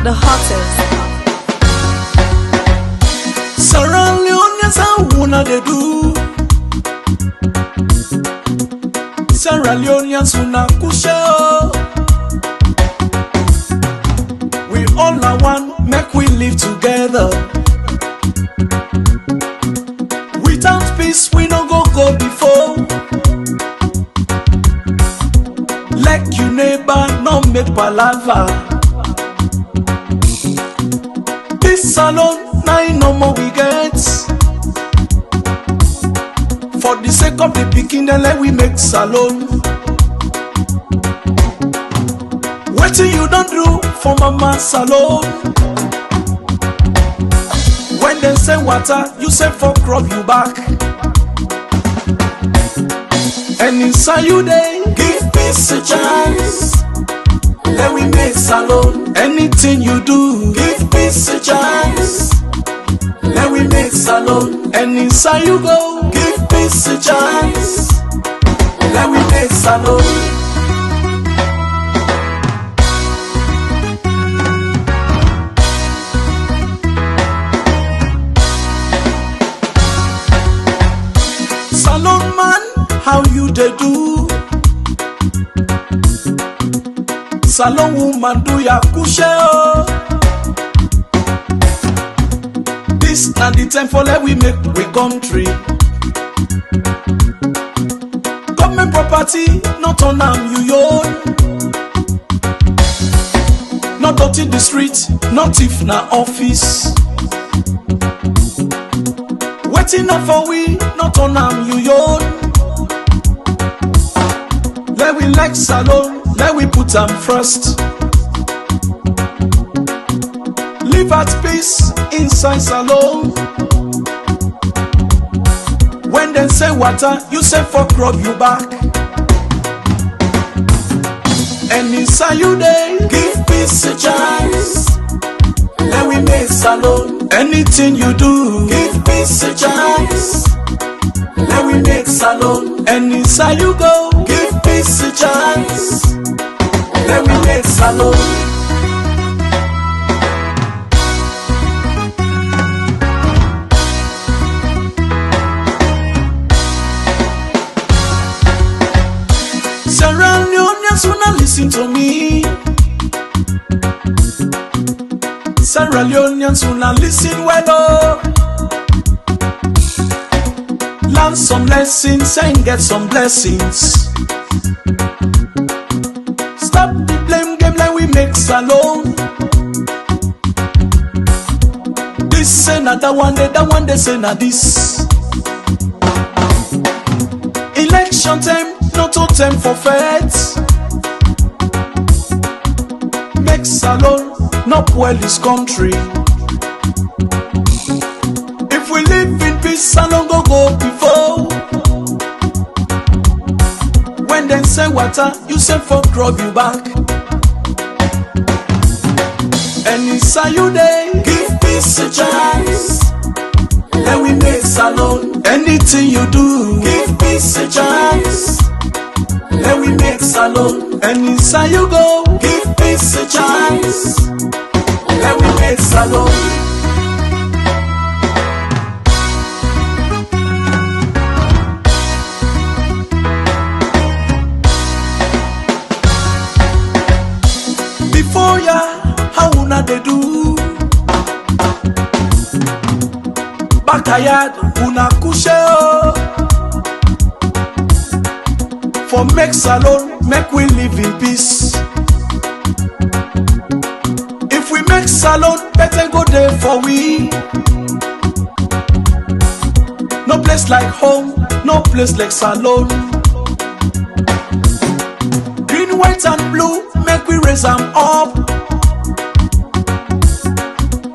the hottest. Sierra Leoneans, how wanna they do? Sierra Leoneans, una kushe. We all are one, make we live together. Without peace, we no go before. Like you neighbor, no make palava. This salon, now no more we get. For the sake of the beginning, let we make salon. What you don't do for mama salon? When they say water, you say for crop you back. And inside you they give peace a chance. Let we make salon. Anything you do, give peace a chance. Let we make salon. And inside you go, give peace a chance. Let we make salon. Salon man, how you they do? Salon woman do ya kushe. This not the time for let we make we country. Government property, not on you own. Not dirty the street, not if na office. Waiting up for we, not on you own. Let we like salon, let we put them first. Live at peace inside salon. When they say water, you say for crop you back. And inside you they give peace a chance. Let we make salon. Anything you do, give peace a chance. Let we make salon. And inside you go, give peace a chance. Let we make salon. Sierra Leoneans, wanna listen to me. Sierra Leoneans, wanna listen well, oh. Learn some lessons and get some blessings. Stop the blame game like we make salon. This say na that one they say na this. Election time, not a time for feds. Make salon, not well this country. If we live in peace, salon go before. When they say water, you say for crop you back. And inside you they give peace a chance. Let we make salon. Anything you do, give peace a chance. Let we make salon. And inside you go, give peace a chance. Let we make salon. Before ya, how una they do? Backyard, una kushe. For make salon, make we live in peace. If we make salon, better go there for we. No place like home, no place like salon. Green, white and blue, make we raise them up.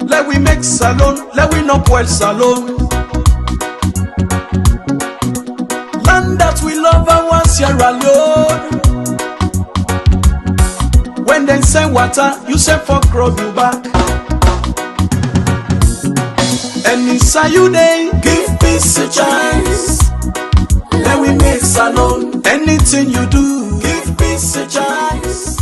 Let we make salon, let we not boil salon. Land that we love our Sierra Leone. When they say water, you say for crop you back. And inside you they give peace a chance. Let we make salon. Anything you do, give peace a chance.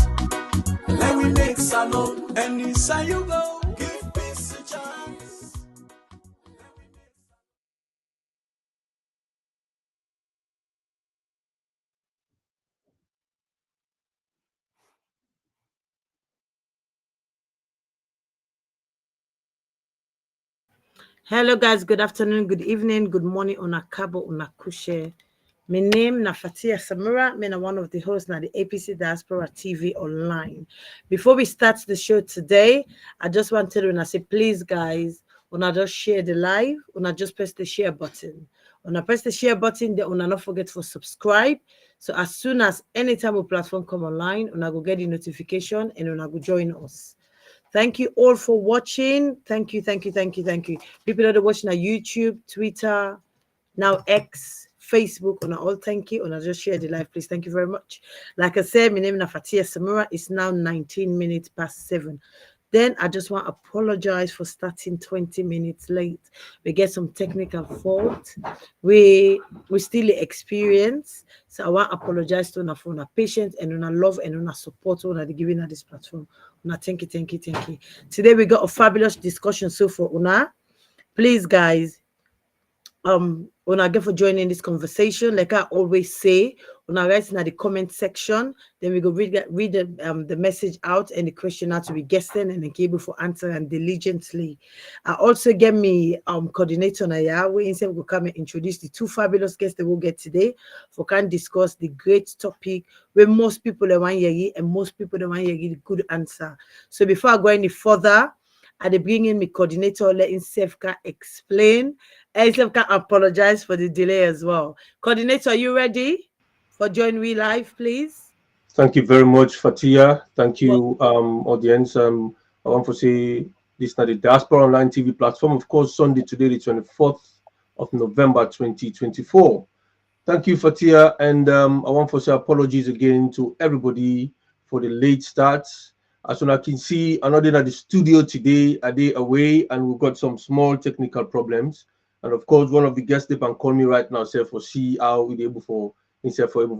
Let we make salon. And inside you go, give peace a chance. Hello guys, good afternoon, good evening, good morning, unakabo, unakushe. My name na Fatia Samura, me na one of the hosts na the APC Diaspora TV online. Before we start the show today, I just want to tell you, say please guys, una just share the live, una just press the share button. Una press the share button, then una not forget to subscribe. So as soon as anytime a platform come online, una go get the notification and una go join us. Thank you all for watching. Thank you. People that are watching on YouTube, Twitter, now X, Facebook, on all thank you. And I just share the live, please. Thank you very much. Like I said, my name is Fatia Samura. It's now 19 minutes past 7. Then I just want to apologize for starting 20 minutes late. We get some technical fault. We still experience. So I want to apologize to una for una patience and una love and una support una the giving at this platform. Una thank you. Today we got a fabulous discussion so for una. Please guys, una get for joining this conversation. Like I always say, una write in the comment section. Then we go read the message out and the question out to be guessing and then able for answer and diligently. I also get me coordinator na ya. We instead we go come and introduce the two fabulous guests that we'll get today for can discuss the great topic where most people are want hear and most people don't want hear the good answer. So before I go any further, I dey bring in my coordinator, let himself can explain. And himself can apologize for the delay as well. Coordinator, are you ready for join we live, please? Thank you very much, Fatia. Thank Well, you, audience. I want to say this is not the Diaspora Online TV platform. Of course, Sunday today, the 24th of November, 2024. Thank you, Fatia. And I want to say apologies again to everybody for the late start. As soon as I can see, I'm not in the studio today, a day away, and we've got some small technical problems. And of course, one of the guests they can call me right now, say for see how we're able for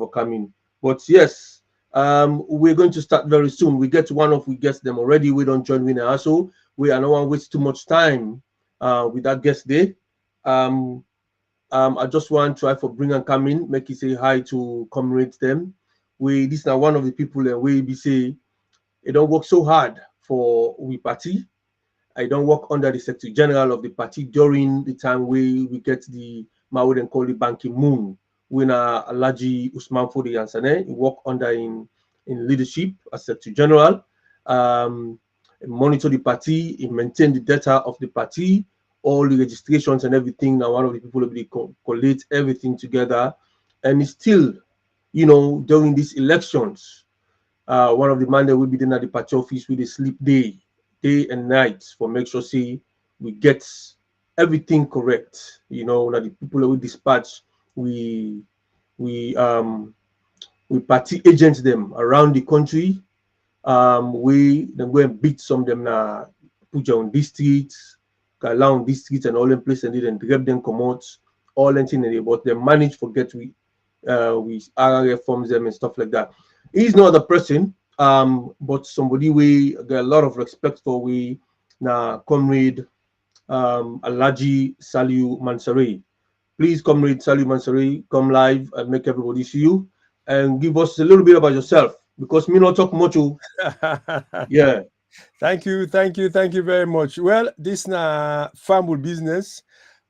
coming. But yes, we're going to start very soon. We get one of we guests them already. We don't join winner. Also, we are not want to waste too much time with that guest day. I just want to try for bring and come in, make you say hi to comrades them. This is now one of the people and we be say it don't work so hard for we party. I don't work under the Secretary General of the party during the time we get the Maud and call the Banki Moon. When Alaji Usman Fodi Yansane, he work under in leadership as Secretary General, monitor the party, he maintain the data of the party, all the registrations and everything. Now one of the people will be collate everything together, and it's still, during these elections, one of the man that will be there at the party office with a sleep day and night for make sure see we get everything correct. That the people that we dispatch, we party agents them around the country. We then go and beat some of them na Puja on districts, Kalang districts and all them places and then grab them come out, all anything but they manage forget we RRF forms them and stuff like that. He's no other person, but somebody we get a lot of respect for we na comrade Alaji Saliu Mansari. Please, comrade Saliu Mansari, come live and make everybody see you and give us a little bit about yourself because me not talk much. Yeah. Thank you very much. Well, this na family business.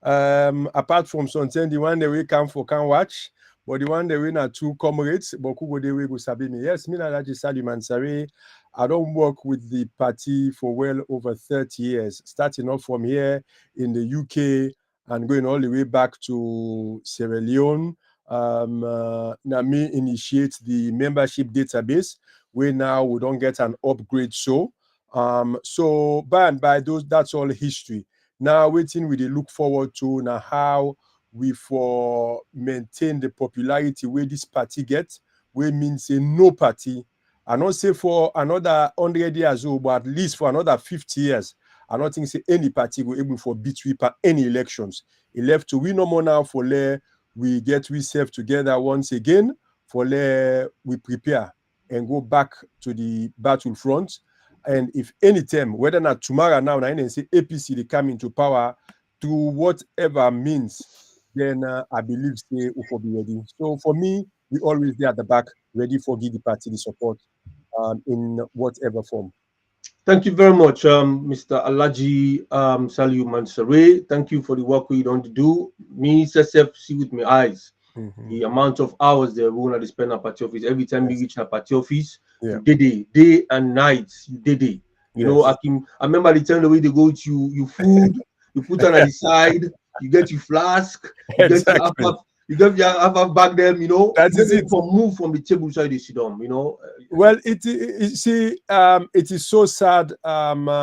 Apart from something, the one that we come for can watch, but the one that we na two comrades, but who go they we go sabi me. Yes, me na Raji Saliu Mansari. I don't work with the party for well over 30 years, starting off from here in the UK and going all the way back to Sierra Leone. Now me initiate the membership database where now we don't get an upgrade so by and by those that's all history. Now waiting we look forward to now how we for maintain the popularity where this party gets, where means say no party. I not say for another 100 years old, but at least for another 50 years. I don't think say any party will able for beat we any elections. It left to we no more now for we get we self together once again for we prepare and go back to the battlefront. And if any time, whether not tomorrow now, and say APC they come into power through whatever means, then I believe they will be ready. So for me, we always there at the back, ready for give the party the support in whatever form. Thank you very much, Mr. Alaji Saliu Mansare. Thank you for the work we don't do. Me, Sesef, see with my eyes. The amount of hours they want to spend at party office. Every time you reach a party office, you did it. Day and night, you did it. You know, I remember the time the way they go with you food, you put on the side, you get your flask, you get your half back them, you know. That is it. Move from the table side they sit down, you know. Well, it is so sad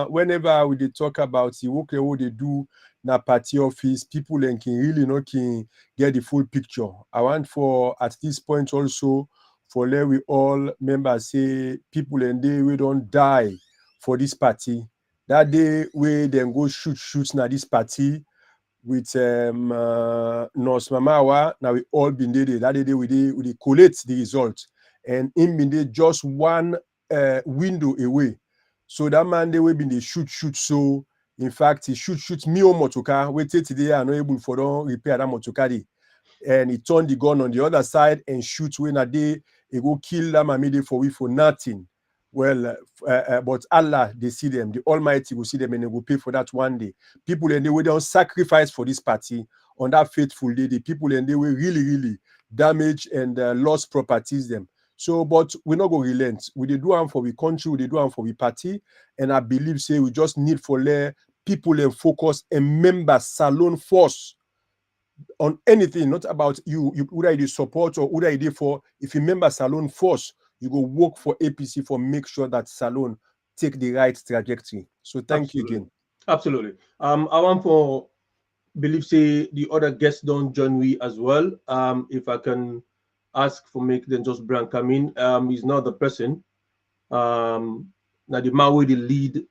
whenever we talk about the work they do na party office, people can really can get the full picture. I want for at this point also for let we all members say people and they we don't die for this party. That day we then go shoot na this party with Nurse Mamawa. Now we all been there. That day we collect the result. And in been there just one window away. So that man they will been the shoot. So in fact he shoot me on motoka. Waited today are not able for don't repair that motoka. And he turned the gun on the other side and shoot when a day he go kill them and made it for nothing. Well, but Allah, they see them. The Almighty will see them and they will pay for that one day. People and they will don't sacrifice for this party on that faithful day. The people and they will really damage and lost properties them. So, but we're not going to relent. We did do them for the country, we did do them for the party. And I believe, say, we just need for let people and focus and members salon force on anything, not about you whether it is support or whether it is for, if you member salon force, you go work for APC for make sure that salon take the right trajectory. So thank you again. Absolutely. I want for believe say the other guests don't join me as well. If I can ask for make them just Brian come in. He's not the person. Now the man with the lead,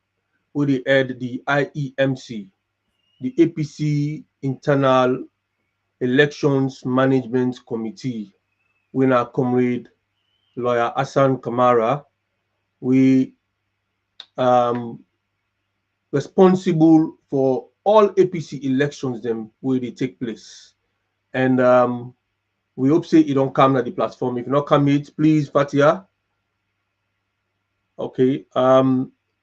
with the head, the IEMC, the APC Internal Elections Management Committee. When our comrade Lawyer Hassan Kamara, we responsible for all APC elections them where they take place, and we hope say you don't come to the platform. If you not come it, please Fatia. Okay,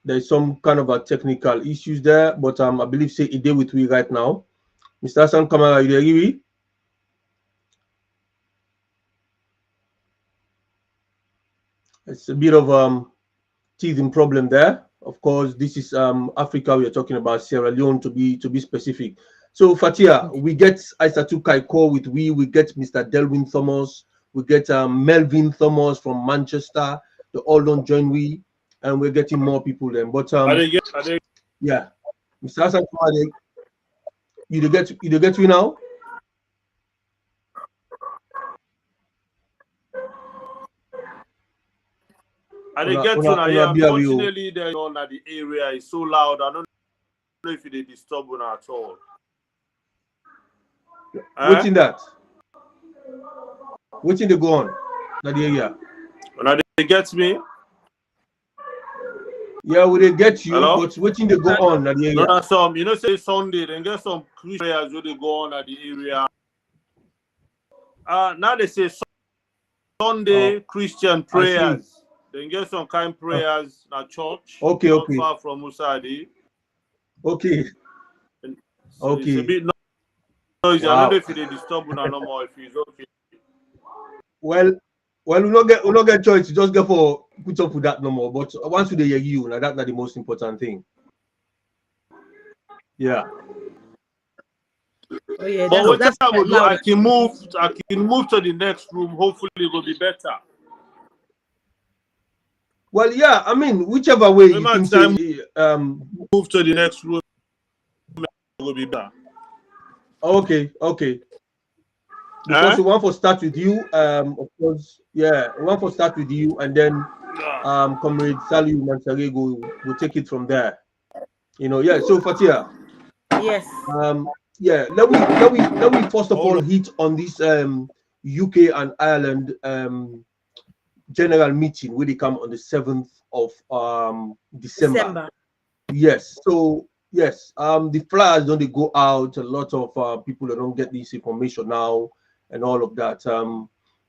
there's some kind of a technical issues there, but I believe say it there with we right now. Mr. Hassan Kamara, you there, Riwi? It's a bit of teething problem there. Of course, this is Africa. We are talking about Sierra Leone to be specific. So Fatia, we get Aissatou Kaiko with we get Mr. Delwyn Thomas, we get Melvin Thomas from Manchester. They all don't join we, and we're getting more people then. But yeah, Mr. Hassan, you get we now. I didn't get to now. Unfortunately, the area is so loud. I don't know if they disturb you at all. What's in that? What's in the go on? Now the area. When they get me. Yeah, we they get you. Hello? But what's in the go on? Now the area. No, some say Sunday. Then get some prayers where they go on at the area. Now they say Sunday Christian prayers. Then get some kind prayers at church. Okay, not far from Musadi. Okay. So it's a bit noisy. I don't know if they disturb you no more. If it's okay. Well, we not get choice. You just get for put up with that no more. But once we hear you, now that's the most important thing. Yeah. Oh yeah. But what I will do, I can move to the next room. Hopefully, it will be better. Well, yeah, I mean, whichever way you can say, move to the next room, it will be better. Okay. Because we want to start with you, of course, yeah, we want to start with you, and then Comrade Saliu Mansarego will take it from there. You know, yeah. So Fatia, yes, yeah. Let me first of all hit on this UK and Ireland general meeting where they come on the 7th of December. Yes. So yes, the flyers don't they go out. A lot of people don't get this information now and all of that.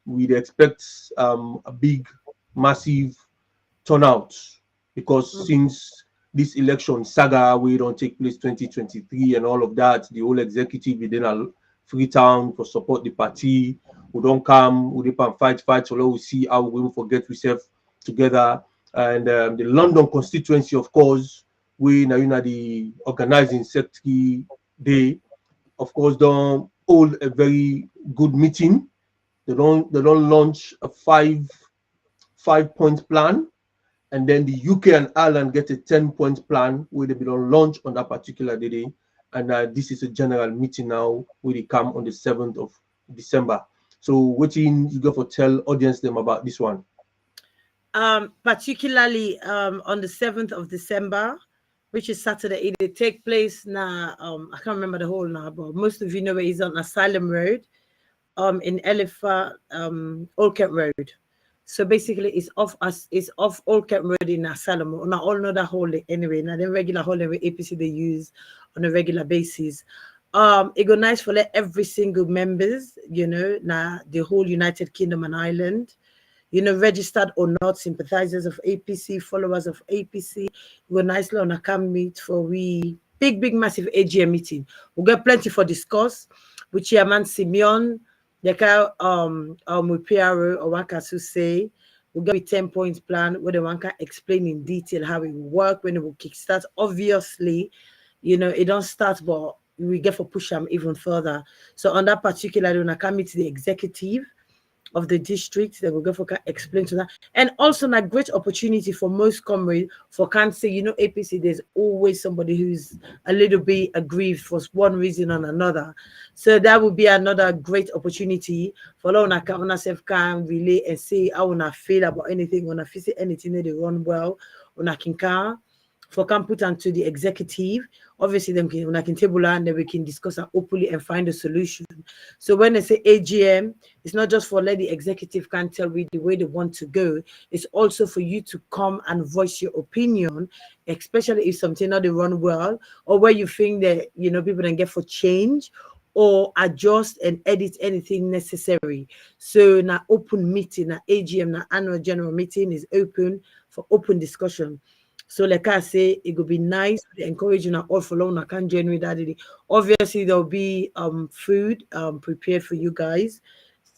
We'd expect a big, massive turnout because since this election saga we don't take place 2023 and all of that, the whole executive within a Freetown for support the party. We don't come, we don't fight, so we see how we will forget ourselves together. And the London constituency, of course, we now the organizing secretary, they of course don't hold a very good meeting. They don't launch a five-point plan, and then the UK and Ireland get a 10-point plan where they will launch on that particular day. And this is a general meeting now where they come on the 7th of December. So what you go for tell audience them about this one? Particularly on the 7th of December, which is Saturday, it take place now. I can't remember the whole now, but most of you know it is on Asylum Road, in Elifa, Old Kent Road. So basically, it's off Old Kent Road in Asylum. Now all know that whole anyway. Now the regular whole APC they use on a regular basis. It go nice for every single members, you know, now the whole United Kingdom and Ireland, you know, registered or not, sympathizers of APC, followers of APC. We go nicely on a camp meet for we big massive AGM meeting. We'll get plenty for discuss with Chairman Simeon. With PRO or one can say we'll get a 10-point plan where the one can explain in detail how it will work when it will kickstart. Obviously, you know, it don't start, but we get for push them even further. So on that particular when I come meet the executive of the district, they will go for explain to that. And also a great opportunity for most comrades for can't say, you know, APC, there's always somebody who's a little bit aggrieved for one reason or another. So that would be another great opportunity for all on self can relate and say I wanna feel about anything, wanna feel anything that they run well, on a can for can put onto the executive. Obviously, then when I can table and then we can discuss it openly and find a solution. So when I say AGM, it's not just for let the executive can tell me the way they want to go. It's also for you to come and voice your opinion, especially if something not they run well, or where you think that you know people don't get for change or adjust and edit anything necessary. So now open meeting, now AGM, now annual general meeting is open for open discussion. So like I say, it would be nice to encourage you all for long. I can't generate that. Obviously, there'll be food prepared for you guys.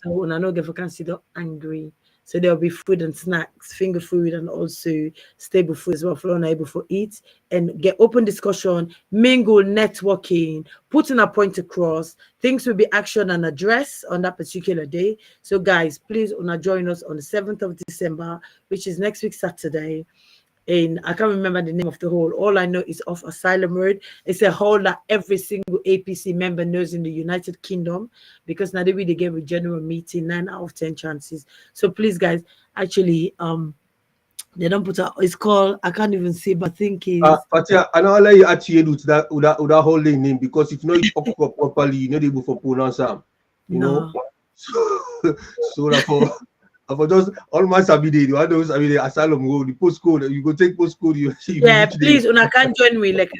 So when I know if I can't see the angry. So there'll be food and snacks, finger food, and also stable food as well for long able for eat and get open discussion, mingle, networking, putting a point across. Things will be action and address on that particular day. So guys, please join us on the 7th of December, which is next week Saturday. I can't remember the name of the hall. All I know is off Asylum Road. It's a hall that every single APC member knows in the United Kingdom because now they really get a general meeting 9 out of 10 chances. So please, guys, actually, they don't put out. It's called I can't even see, but I think it's. But yeah, I know let you actually with that whole name because if you know it properly, you know they go for pronounce them. You know, so therefore. For just almost every day, those asylum road, the postcode, you go take postcode. You yeah, please, when I can't join me, like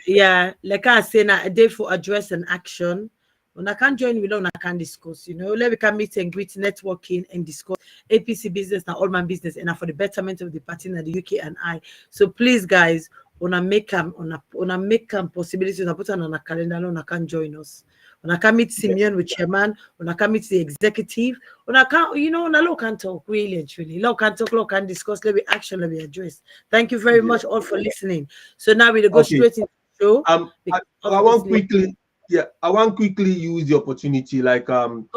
I say, now a day for address and action. When I can't join me, I can discuss. You know, let me can meet and greet, networking and discuss APC business and all my business, and for the betterment of the party in the UK and I. So please, guys, when I make possibilities, I put on a calendar, when I can join us. When I can meet Simeon with chairman, when I can meet the executive, when I can, you know, when I can talk really and truly. Look can talk, look can discuss, let me action, let me address. Thank you very much all for listening. So now we'll go straight into the show. I want quickly use the opportunity, like from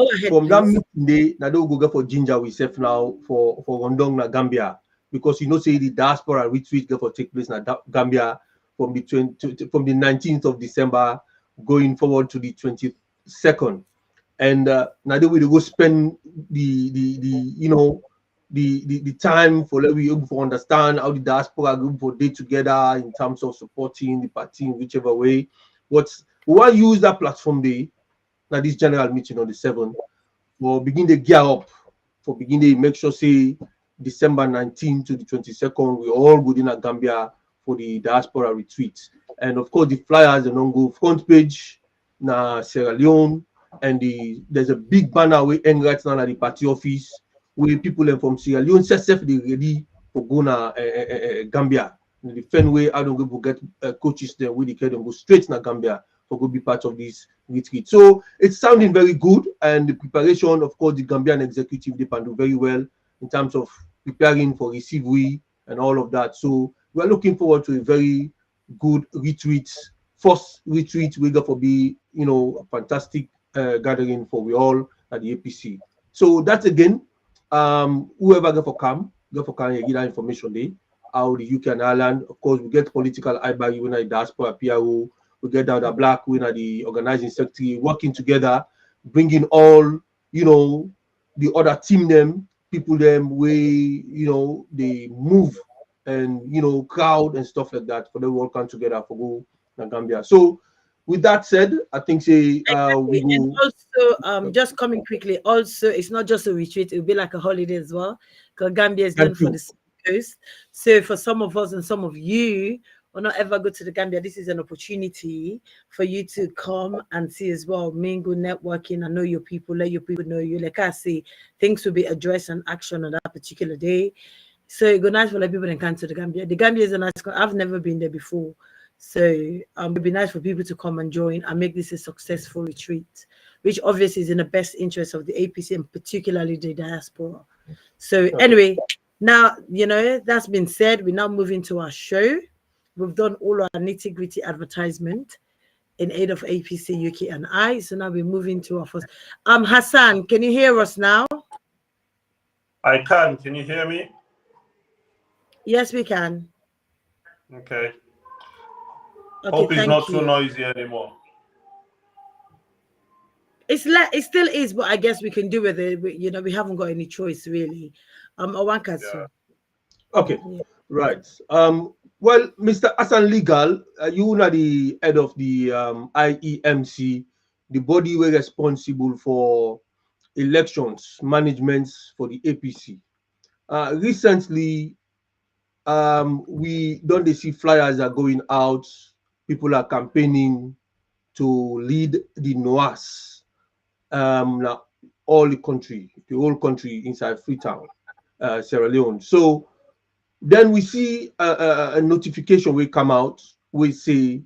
that meeting day, now they'll go for ginger we self now for Rondong na Gambia. Because you know, say the diaspora retreat for take place in Gambia from the 19th of December going forward to the 22nd, and now they will go spend the time for let we able to understand how the diaspora group for day together in terms of supporting the party in whichever way. We want to use that platform day, now this general meeting on the 7th, for begin to gear up, for begin to make sure say December 19th to the 22nd. We all go in Gambia for the diaspora retreat. And of course, the flyers and on go front page na Sierra Leone, and there's a big banner we hang right now at the party office where people from Sierra Leone self they ready for go na Gambia. In the Fenway, I don't go get coaches there with the kid and go straight to Gambia for go be part of this retreat. So it's sounding very good, and the preparation, of course, the Gambian executive they can do very well in terms of preparing for receive we and all of that. So we're looking forward to a very good retreat. First retreat we got for be, you know, a fantastic gathering for we all at the APC. So that's again, whoever get for come get that information there. How the UK and Ireland, of course, we get political IBA, we the diaspora PRO, we get down the black, we the organizing secretary, working together, bringing all, you know, the other team them, people them, we, you know, they move and, you know, crowd and stuff like that for them all come together for go to Gambia. So with that said, I think say we go. And also, just coming quickly, also it's not just a retreat, it'll be like a holiday as well, because Gambia is going for the coast. So for some of us and some of you will not ever go to the Gambia, this is an opportunity for you to come and see as well, mingle, networking, and know your people, let your people know you. Like I say, things will be addressed and action on that particular day. So it's nice for people to come to the Gambia. The Gambia is a nice, I've never been there before. So it'd be nice for people to come and join and make this a successful retreat, which obviously is in the best interest of the APC and particularly the diaspora. So anyway, now, you know, that's been said, we now move into our show. We've done all our nitty-gritty advertisement in aid of APC UK and I. So now we're moving to our first. Hassan, can you hear us now? I can. Can you hear me? Yes, we can. Okay. Okay, hope it's not you. too noisy anymore. It still is, but I guess we can do with it. You know, we haven't got any choice really. Yeah. Okay, yeah. Right. Well, Mr. Hassan Legal, you are the head of the IEMC, the body we're responsible for elections management for the APC. Recently, we don't see flyers are going out. People are campaigning to lead the NOAS, now all the country, the whole country inside Freetown, Sierra Leone. So then we see a notification will come out. We say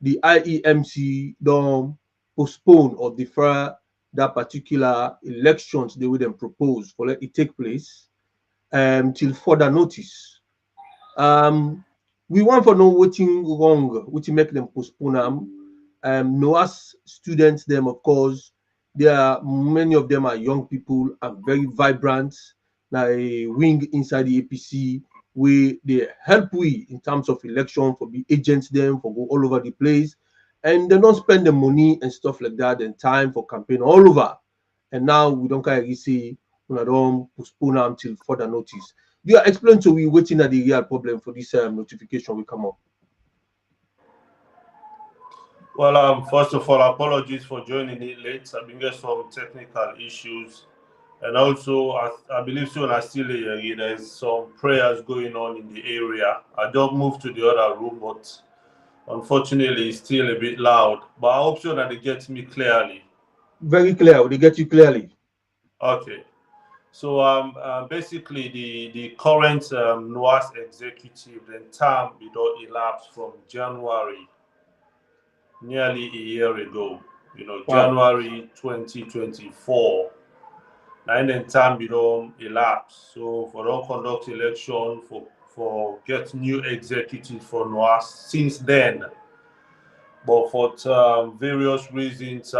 the IEMC don't postpone or defer that particular elections they will then propose for let it take place till further notice. We want to know what's wrong, what make them postpone them. NOAS students, them of course, many of them are young people and very vibrant. Now a wing inside the APC, they help we in terms of election for the agents them for go all over the place, and they don't spend the money and stuff like that and time for campaign all over. And now we don't kind of say we don't postpone them till further notice. You are explain to we waiting at the real problem for this notification will come up. Well, first of all, apologies for joining it late. I've been getting some technical issues, and also I believe soon I still hear there's some prayers going on in the area. I just moved to the other room, but unfortunately it's still a bit loud. But I hope so that they get me clearly. Very clear. They get you clearly. Okay. So basically the current NOAS executive, the term elapsed from January, nearly a year ago. You know, wow. January 2024. And then time elapsed. So for don't conduct election, for get new executive for NOAS since then. But for various reasons,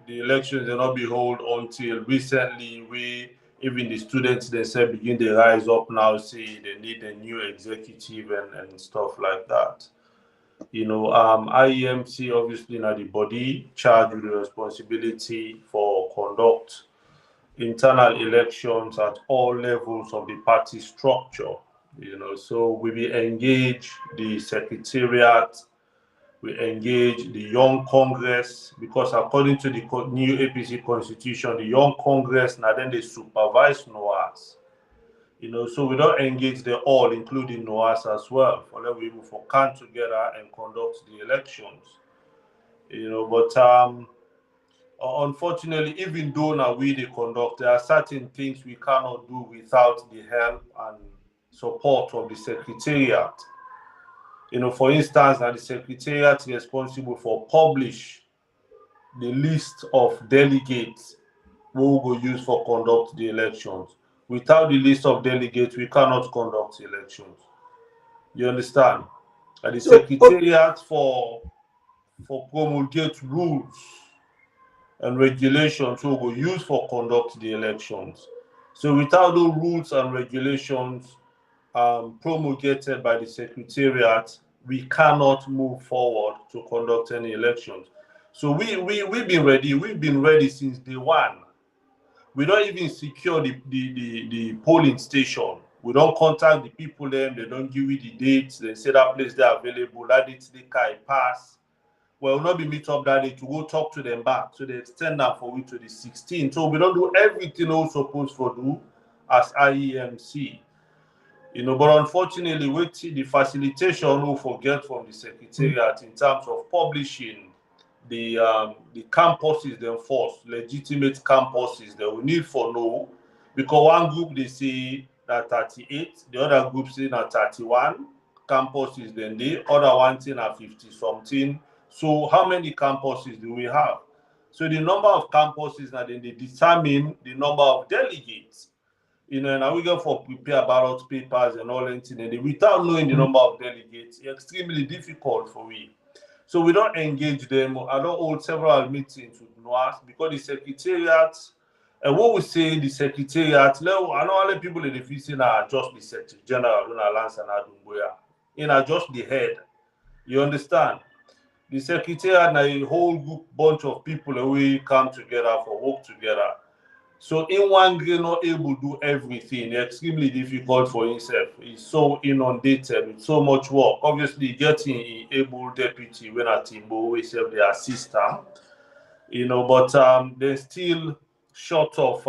the elections did not be held until recently. Even the students themselves begin to rise up now, say they need a new executive and stuff like that. You know, IEMC obviously now the body charged with the responsibility for conduct internal elections at all levels of the party structure. You know, so we will engage the secretariat. We engage the Young Congress, because according to the new APC constitution, the Young Congress now then they supervise NOAS. You know, so we don't engage them all, including NOAS as well, for them we for come together and conduct the elections. You know, but unfortunately, even though now we the conduct, there are certain things we cannot do without the help and support of the secretariat. You know, for instance, now the secretariat is responsible for publish the list of delegates we will go use for conduct the elections. Without the list of delegates, we cannot conduct elections. You understand? And the So, secretariat for promulgate rules and regulations we will use for conduct the elections. So without those rules and regulations promulgated by the secretariat, we cannot move forward to conduct any elections. So we've been ready. We've been ready since day one. We don't even secure the polling station. We don't contact the people them. They don't give you the dates. They say that place they're available. That date they can pass. Well, will not be meet up that day to go talk to them back. So they extend that for we to the 16th. So we don't do everything we're supposed to do as IEMC. You know, but unfortunately, with the facilitation we forget from the secretariat in terms of publishing the campuses themselves, legitimate campuses that we need for no, because one group they say that 38, the other group say that 31 campuses, then the other one thing at 50 something. So how many campuses do we have? So the number of campuses now then they determine the number of delegates. You know, and we go for prepare ballot papers and all that, and without knowing the number of delegates, it's extremely difficult for we. So we don't engage them. I don't hold several meetings with NOAS because the secretariat, and what we say, the secretariat, I know all the people in the office are just the secretary general, Lance and Adumboya, you know, just the head. You understand? The secretariat and a whole group, bunch of people we come together for work together. So in one grade, not able to do everything, extremely difficult for himself. He's so inundated with so much work. Obviously, getting able deputy when at Timbo, we serve the assistant, you know, but they're still short of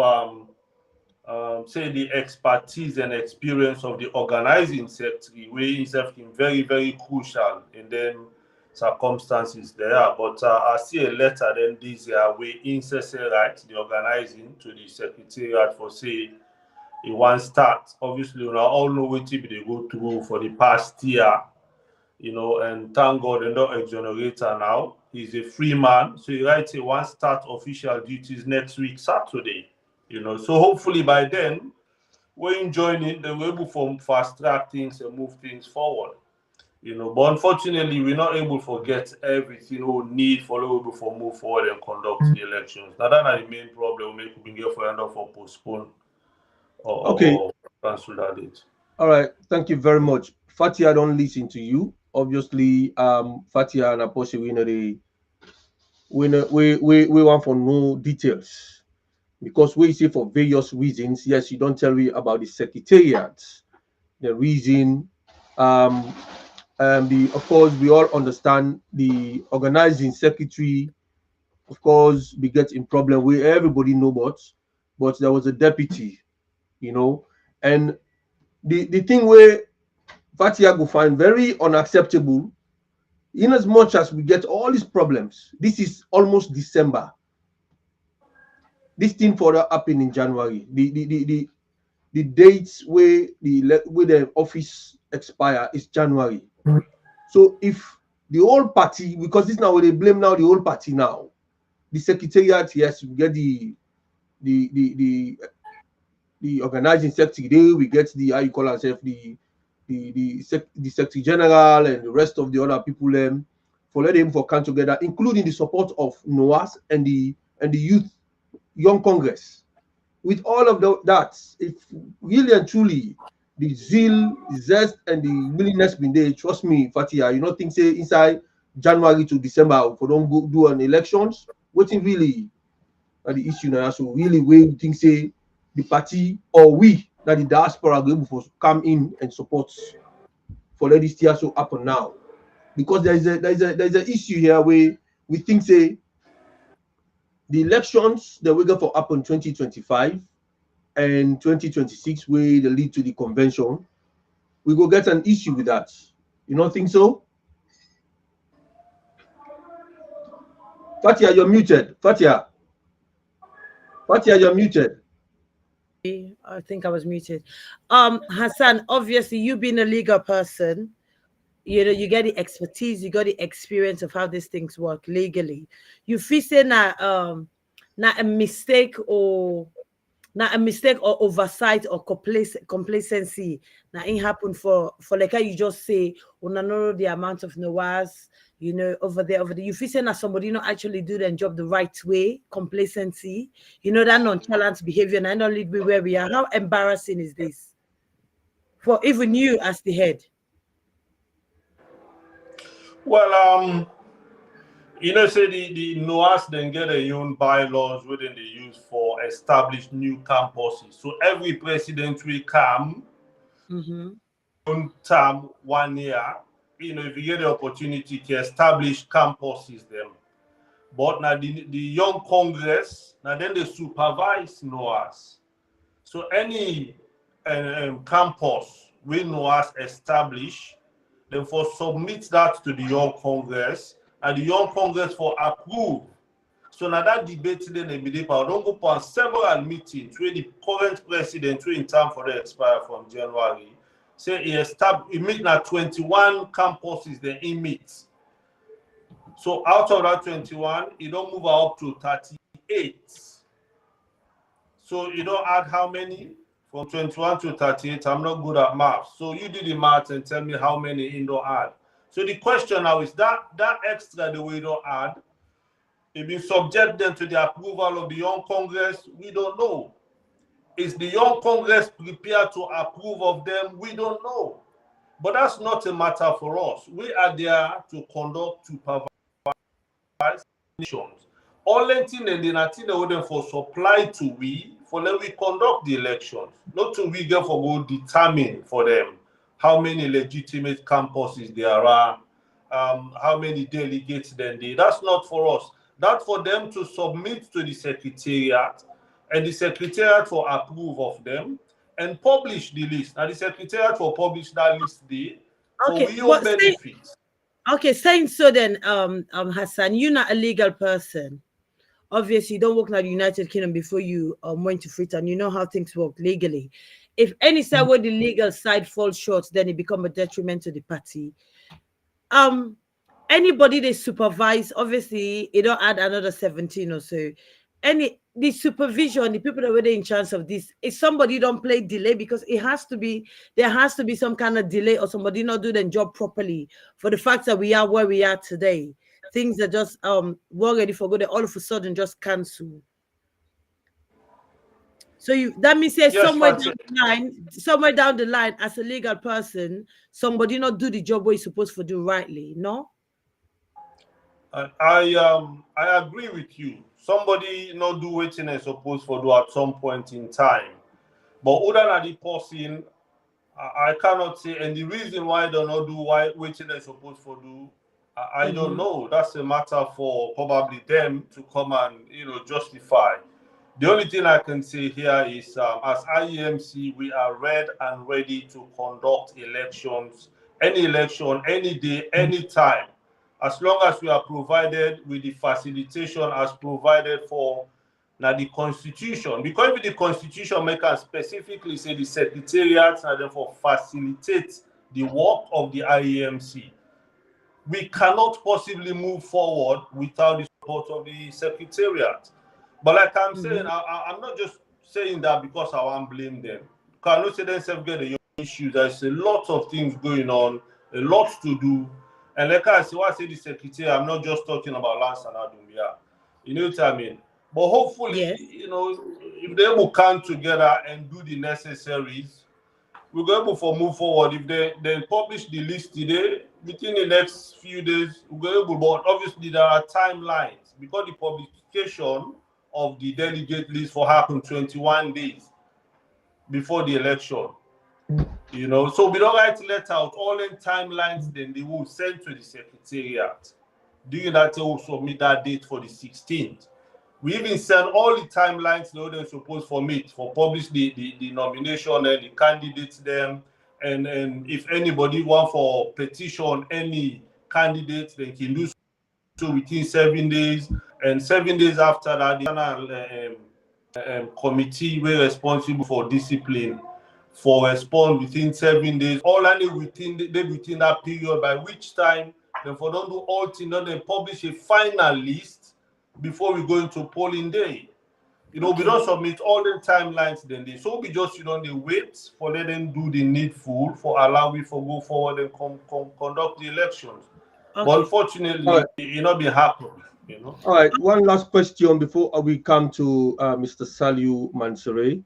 say the expertise and experience of the organizing secretary, where himself is very, very crucial in them circumstances there. But I see a letter then this year where incessant right the organizing to the secretariat for say it one start. Obviously, we all know what they go through for the past year, you know, and thank God they're not exonerator now. He's a free man. So he writes a one start official duties next week, Saturday. You know, so hopefully by then when joining, they will able to fast track things and move things forward. You know, but unfortunately, we're not able to get everything we need for able to move forward and conduct the elections. Now, that's the main problem we make get for end up for postpone okay. or cancel that date. All right. Thank you very much. Fatia, don't listen to you. Obviously, Fatia and Apostle, we want for no details because we say for various reasons. Yes, you don't tell me about the secretariat, the reason. Of course, we all understand the organizing secretary. Of course, we get in problem where everybody know but there was a deputy, you know, and the thing where Fatia go find very unacceptable, in as much as we get all these problems. This is almost December. This thing for happen in January. The dates where the office expire is January. So if the whole party, because this now they blame now the whole party now, the secretariat, yes, we get the organizing secretary, we get the how you call ourselves the secretary general and the rest of the other people for let them for come together, including the support of NOAS and the youth young congress. With all of that, if really and truly the zeal, the zest, and the willingness been there, trust me, Fatia, you don't think say inside January to December if we don't go do an elections, waiting really at the issue now. So really we think say the party or we that the diaspora are able to come in and support for let this year so happen now. Because there's an issue here where we think say the elections that we're going to happen 2025 and 2026 way the lead to the convention, we go get an issue with that. You don't think so? Fatia, you're muted. Fatia, you're muted. I think I was muted. Hassan, obviously you being a legal person, you know, you get the expertise, you got the experience of how these things work legally. You feel say not a mistake or oversight or complacency now it happened for like how you just say when I know the amount of NOAS, you know, over there. You feel saying that somebody not actually do their job the right way, complacency, you know, that nonchalant behavior, and I don't lead me where we are. How embarrassing is this for even you as the head? Well, you know, say the NOAS then get their own bylaws within they use for established new campuses. So every president will come on term 1 year. You know, if you get the opportunity to establish campuses, them. But now the young Congress, now then they supervise NOAS. So any campus we NOAS establish, then for submit that to the young Congress, and the young Congress for approve. So now that debate then they be don't go on several meetings where the current president, who in time for the expire from January, say he meet now 21 campuses then he meets. So out of that 21, you don't move up to 38. So you don't add how many? From 21 to 38. I'm not good at math. So you do the math and tell me how many you don't add. So the question now is that extra the way you don't add, if you subject them to the approval of the young Congress, we don't know. Is the young Congress prepared to approve of them? We don't know. But that's not a matter for us. We are there to conduct, to provide nations. All thing and the nothing for supply to we for let we conduct the elections, not to we get for go determine for them how many legitimate campuses there are, how many delegates then they. That's not for us. That's for them to submit to the secretariat, and the secretariat for approve of them and publish the list. Now the secretariat for publish that list day for we own benefits. Okay, saying so then, Hassan, you're not a legal person. Obviously, you don't work in the United Kingdom before you went to Freetown. You know how things work legally. If any side where the legal side falls short, then it becomes a detriment to the party. Anybody they supervise, obviously, you don't add another 17 or so. The supervision, the people that were in charge of this, if somebody don't play delay, because there has to be some kind of delay or somebody not do their job properly for the fact that we are where we are today. Things that just were ready for good, they all of a sudden just cancel. So that means say yes, somewhere down the line, as a legal person, somebody not do the job what you're supposed to do rightly, no? I agree with you. Somebody not do what they're supposed to do at some point in time. But other than the person, I cannot say, and the reason why they not do what they're supposed to do, I don't know. That's a matter for probably them to come and justify. The only thing I can say here is, as IEMC, we are ready to conduct elections, any election, any day, any time, as long as we are provided with the facilitation as provided for the Constitution. Because if the Constitution makes us specifically say the secretariats and therefore facilitate the work of the IEMC, we cannot possibly move forward without the support of the secretariat. But like I'm saying, I'm not just saying that because I want to blame them. Because I know say themselves get the issues. There's a lot of things going on, a lot to do. And like I say, when I say the secretary, I'm not just talking about Lance and Adumbia. You know what I mean? But hopefully, yes, if they will come together and do the necessaries, we're going to move forward. If they publish the list today, within the next few days, we're going to. But obviously, there are timelines because the publication of the delegate list for happen 21 days before the election. So we don't write letter out all in timelines, then they will send to the secretariat. During that, they will submit that date for the 16th. We even send all the timelines they're supposed to meet for publish the nomination and the candidates them. And if anybody want for petition any candidate, they can do so within 7 days. And 7 days after that, the national committee we're responsible for discipline for respond within 7 days. All only within that period, by which time then for don't do all things, then publish a final list before we go into polling day. We don't submit all the timelines then they so we just they wait for let them do the needful for allow we for go forward and conduct the elections. But unfortunately, it not be happen. All right, one last question before we come to Mr. Saliu Mansouri.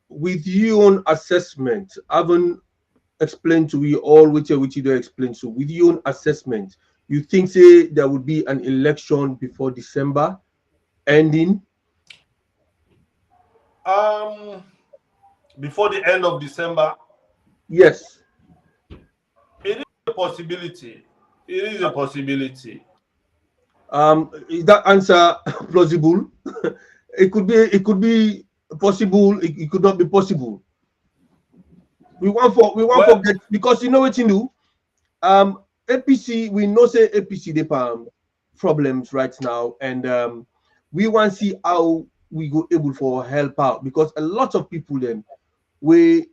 With your own assessment, I haven't explained to you all which you don't explain. So with your own assessment, you think say there would be an election before December ending? Before the end of December? Yes. It is a possibility. It is a possibility. Is that answer plausible? It could be possible, it could not be possible. We want for get, because you know what you do. APC, we know say APC they problems right now, and we want to see how we go able for help out, because a lot of people then we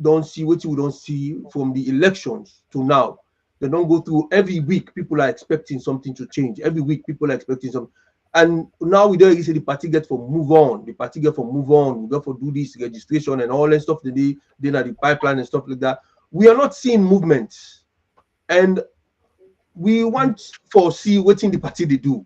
don't see what we don't see from the elections to now. They don't go through every week. People are expecting something to change. Every week, people are expecting something. And now we don't say the party get for move on. The party get for move on. We get for do this registration and all that stuff. Then at the pipeline and stuff like that. We are not seeing movements, and we want for see what in the party they do,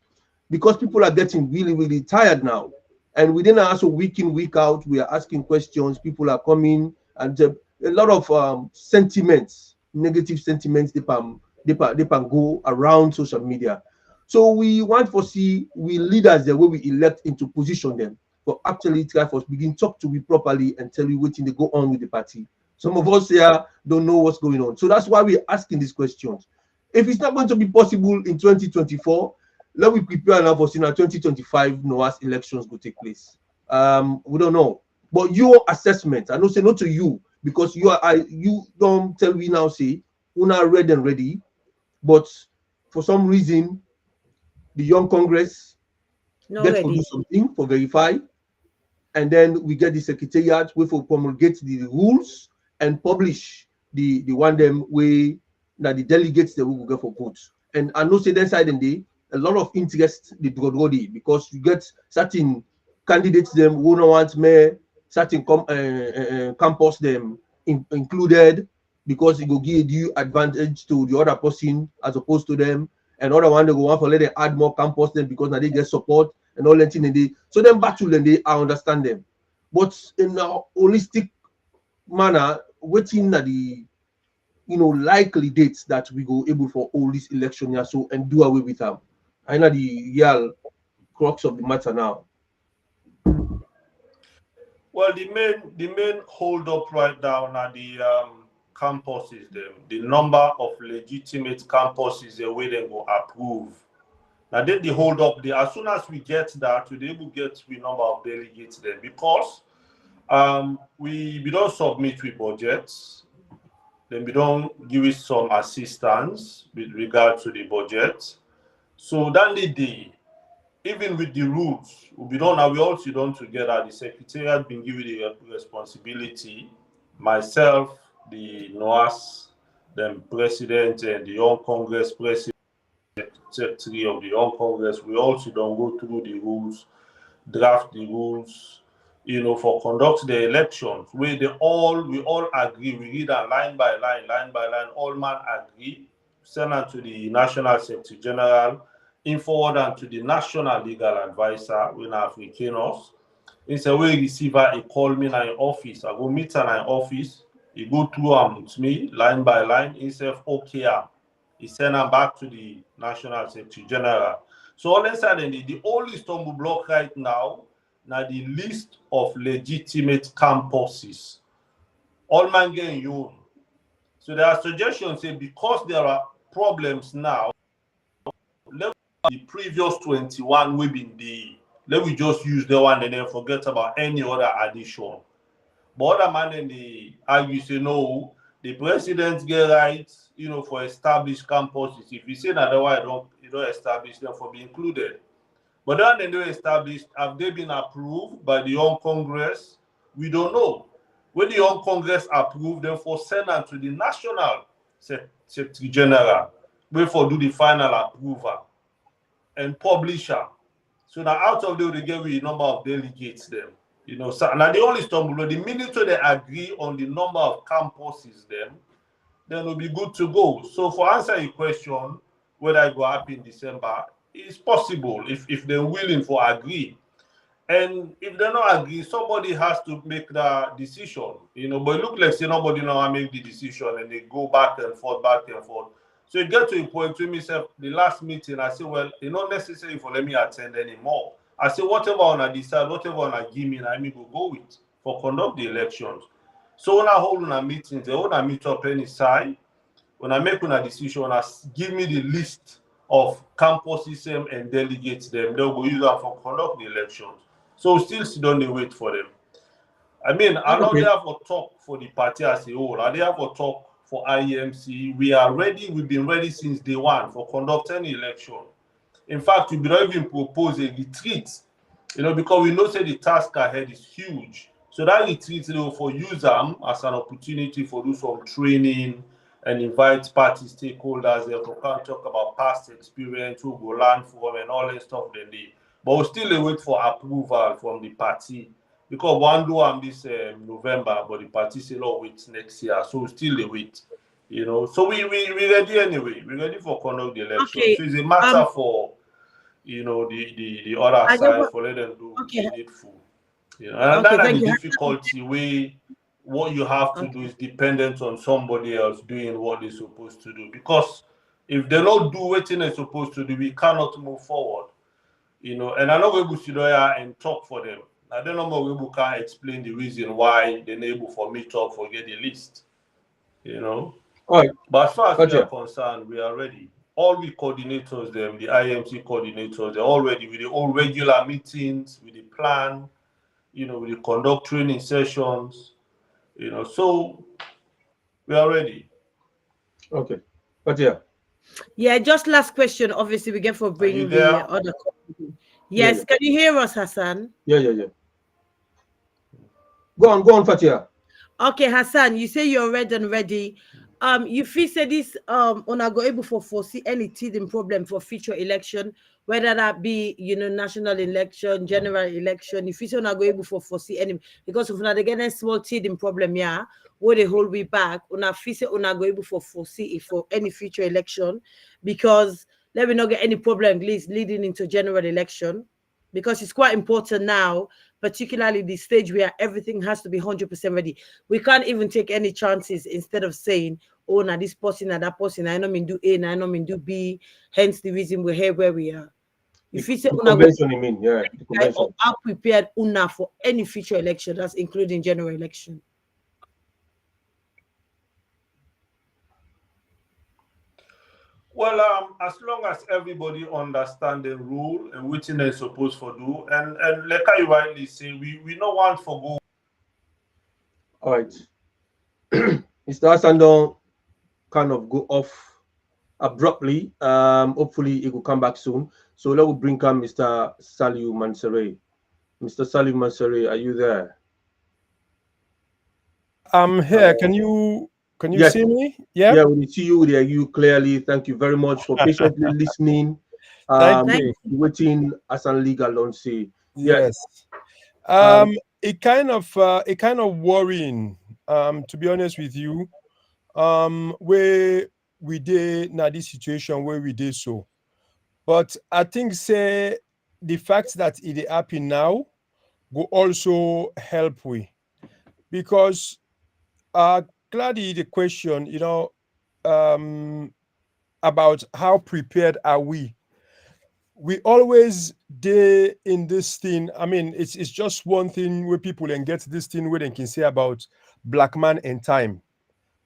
because people are getting really, really tired now. And within also week in, week out, we are asking questions. People are coming, and a lot of sentiments, negative sentiments, they can go around social media. So we want to see we leaders the way we elect into position them, but actually try for begin talk to we properly and tell you what they go on with the party. Some of us here don't know what's going on. So that's why we're asking these questions. If it's not going to be possible in 2024, let me prepare now for seeing 2025 NOAS elections will take place. We don't know. But your assessment, I don't say no to you, because you don't tell me now say we're not ready and ready, but for some reason the young Congress get to do something for verify, and then we get the secretariat we for promulgate the rules and publish the one them way that the delegates that we will get for votes. And I know say that side and day a lot of interest the Brodrodi, because you get certain candidates them who don't want mayor, certain campus them included, because it will give you advantage to the other person as opposed to them. And other one they go want for let them add more campus them because now they get support and all that thing. So then battle and I understand them. But in a holistic manner, waiting that the likely dates that we go able for all this election here so and do away with them. I know the real crux of the matter now. Well, the main hold up right now are the campuses, the number of legitimate campuses the way they go approve. Now then the hold up there, as soon as we get that, we'll be able to get the number of delegates there, because we don't submit with budgets, then we don't give it some assistance with regard to the budget. So then even with the rules, we also done together. The secretariat been given the responsibility. Myself, the NOAS, the president, and the Young Congress president, secretary of the Young Congress, we also don't go through the rules, draft the rules, for conduct the elections. We all agree. We read that line by line, all man agree. Send it to the National Secretary General, forward and to the National Legal Advisor, when Africanos. It's a way receiver, he call me in my office. I go meet in my office. He go through with me, line by line. He says, okay. He send them back to the National Secretary General. So all of a sudden, the only stumble block right now the list of legitimate campuses. All man getting you. So there are suggestions say because there are problems now, let the previous 21 will be let me just use the one and then forget about any other addition. But other man then they argue say no, the president get rights, for established campuses. If you say that otherwise, you don't establish them for be included. But then they don't establish, have they been approved by the Young Congress? We don't know. When the Young Congress approved them for send them to the National Secretary General, wait for do the final approval and publish them. So now out of them, they get the number of delegates them. So now the only stumble, the minute they agree on the number of campuses then it'll be good to go. So for answer your question, whether I go up in December, it's possible if they're willing for agree. And if they not agree, somebody has to make the decision. But it looks like say nobody now make the decision and they go back and forth, back and forth. So it get to a point to myself, the last meeting, I say, well, it's not necessary for let me attend anymore. I say, whatever I decide, whatever I give me, I mean go with for conduct the elections. So when I hold on a meeting, they want to meet up any side. When I make a decision, I give me the list of campuses and delegates them. They'll go use that for conduct the elections. So still don't wait for them. I mean, I know they have a talk for the party as a whole. They have a talk for IEMC. We are ready. We've been ready since day one for conducting the election. In fact, we don't even propose a retreat, because we know say the task ahead is huge. So that retreat, for use them as an opportunity for do some training and invite party stakeholders. They can talk about past experience, who go learn from, and all that stuff. But we still wait for approval from the party because one do on this November, but the party say no wait next year. So we still wait. So we ready anyway. We ready for conduct the election. Okay. So it's a matter for the other side for let them do the needful. And that's the difficulty where what you have to do is dependent on somebody else doing what they're supposed to do. Because if they don't do what they're supposed to do, we cannot move forward. And I know we should there and talk for them. I don't know we can explain the reason why they're able for meet up for get the list. All right. But as far as we are concerned, we are ready. All the coordinators, them, the IEMC coordinators, they're all ready with the all regular meetings, with the plan, with the conduct training sessions, so we are ready. Okay. But yeah, just last question. Obviously, we get for bringing the other. Yes, yeah. Can you hear us, Hassan? Yeah. Go on, Fatia. Okay, Hassan, you say you're ready and ready. You feel say this una go able for foresee any teething problem for future election, whether that be national election, general election. If you say una go able for foresee any, because if una get a small teething problem, where they hold we back, una feel say una go able for foresee it for any future election, because let me not get any problem leading into general election, because it's quite important now, particularly the stage where everything has to be 100% ready. We can't even take any chances instead of saying, oh, now this person and that person, I know mean do A, and I know mean do B, hence the reason we're here where we are. If you say the convention, the convention. Are prepared una for any future election, that's including general election. Well, as long as everybody understand the rule and which they're supposed to do, and like I rightly say, we don't want for go. All right. Mr. Hassan don't kind of go off abruptly. Hopefully he will come back soon. So let me bring on Mr. Saliu Mansare. Mr. Saliu Mansare, are you there? I'm here. Can you see me? Yeah, we see you. We hear you clearly. Thank you very much for patiently listening. Thank you. Waiting Hassan Legal on say. Yes. It kind of worrying. To be honest with you, where we did now this situation where we did so, but I think say the fact that it happen now will also help we, because gladly the question about how prepared are we. We always did in this thing. I mean, it's just one thing where people can get this thing where they can say about black man and time.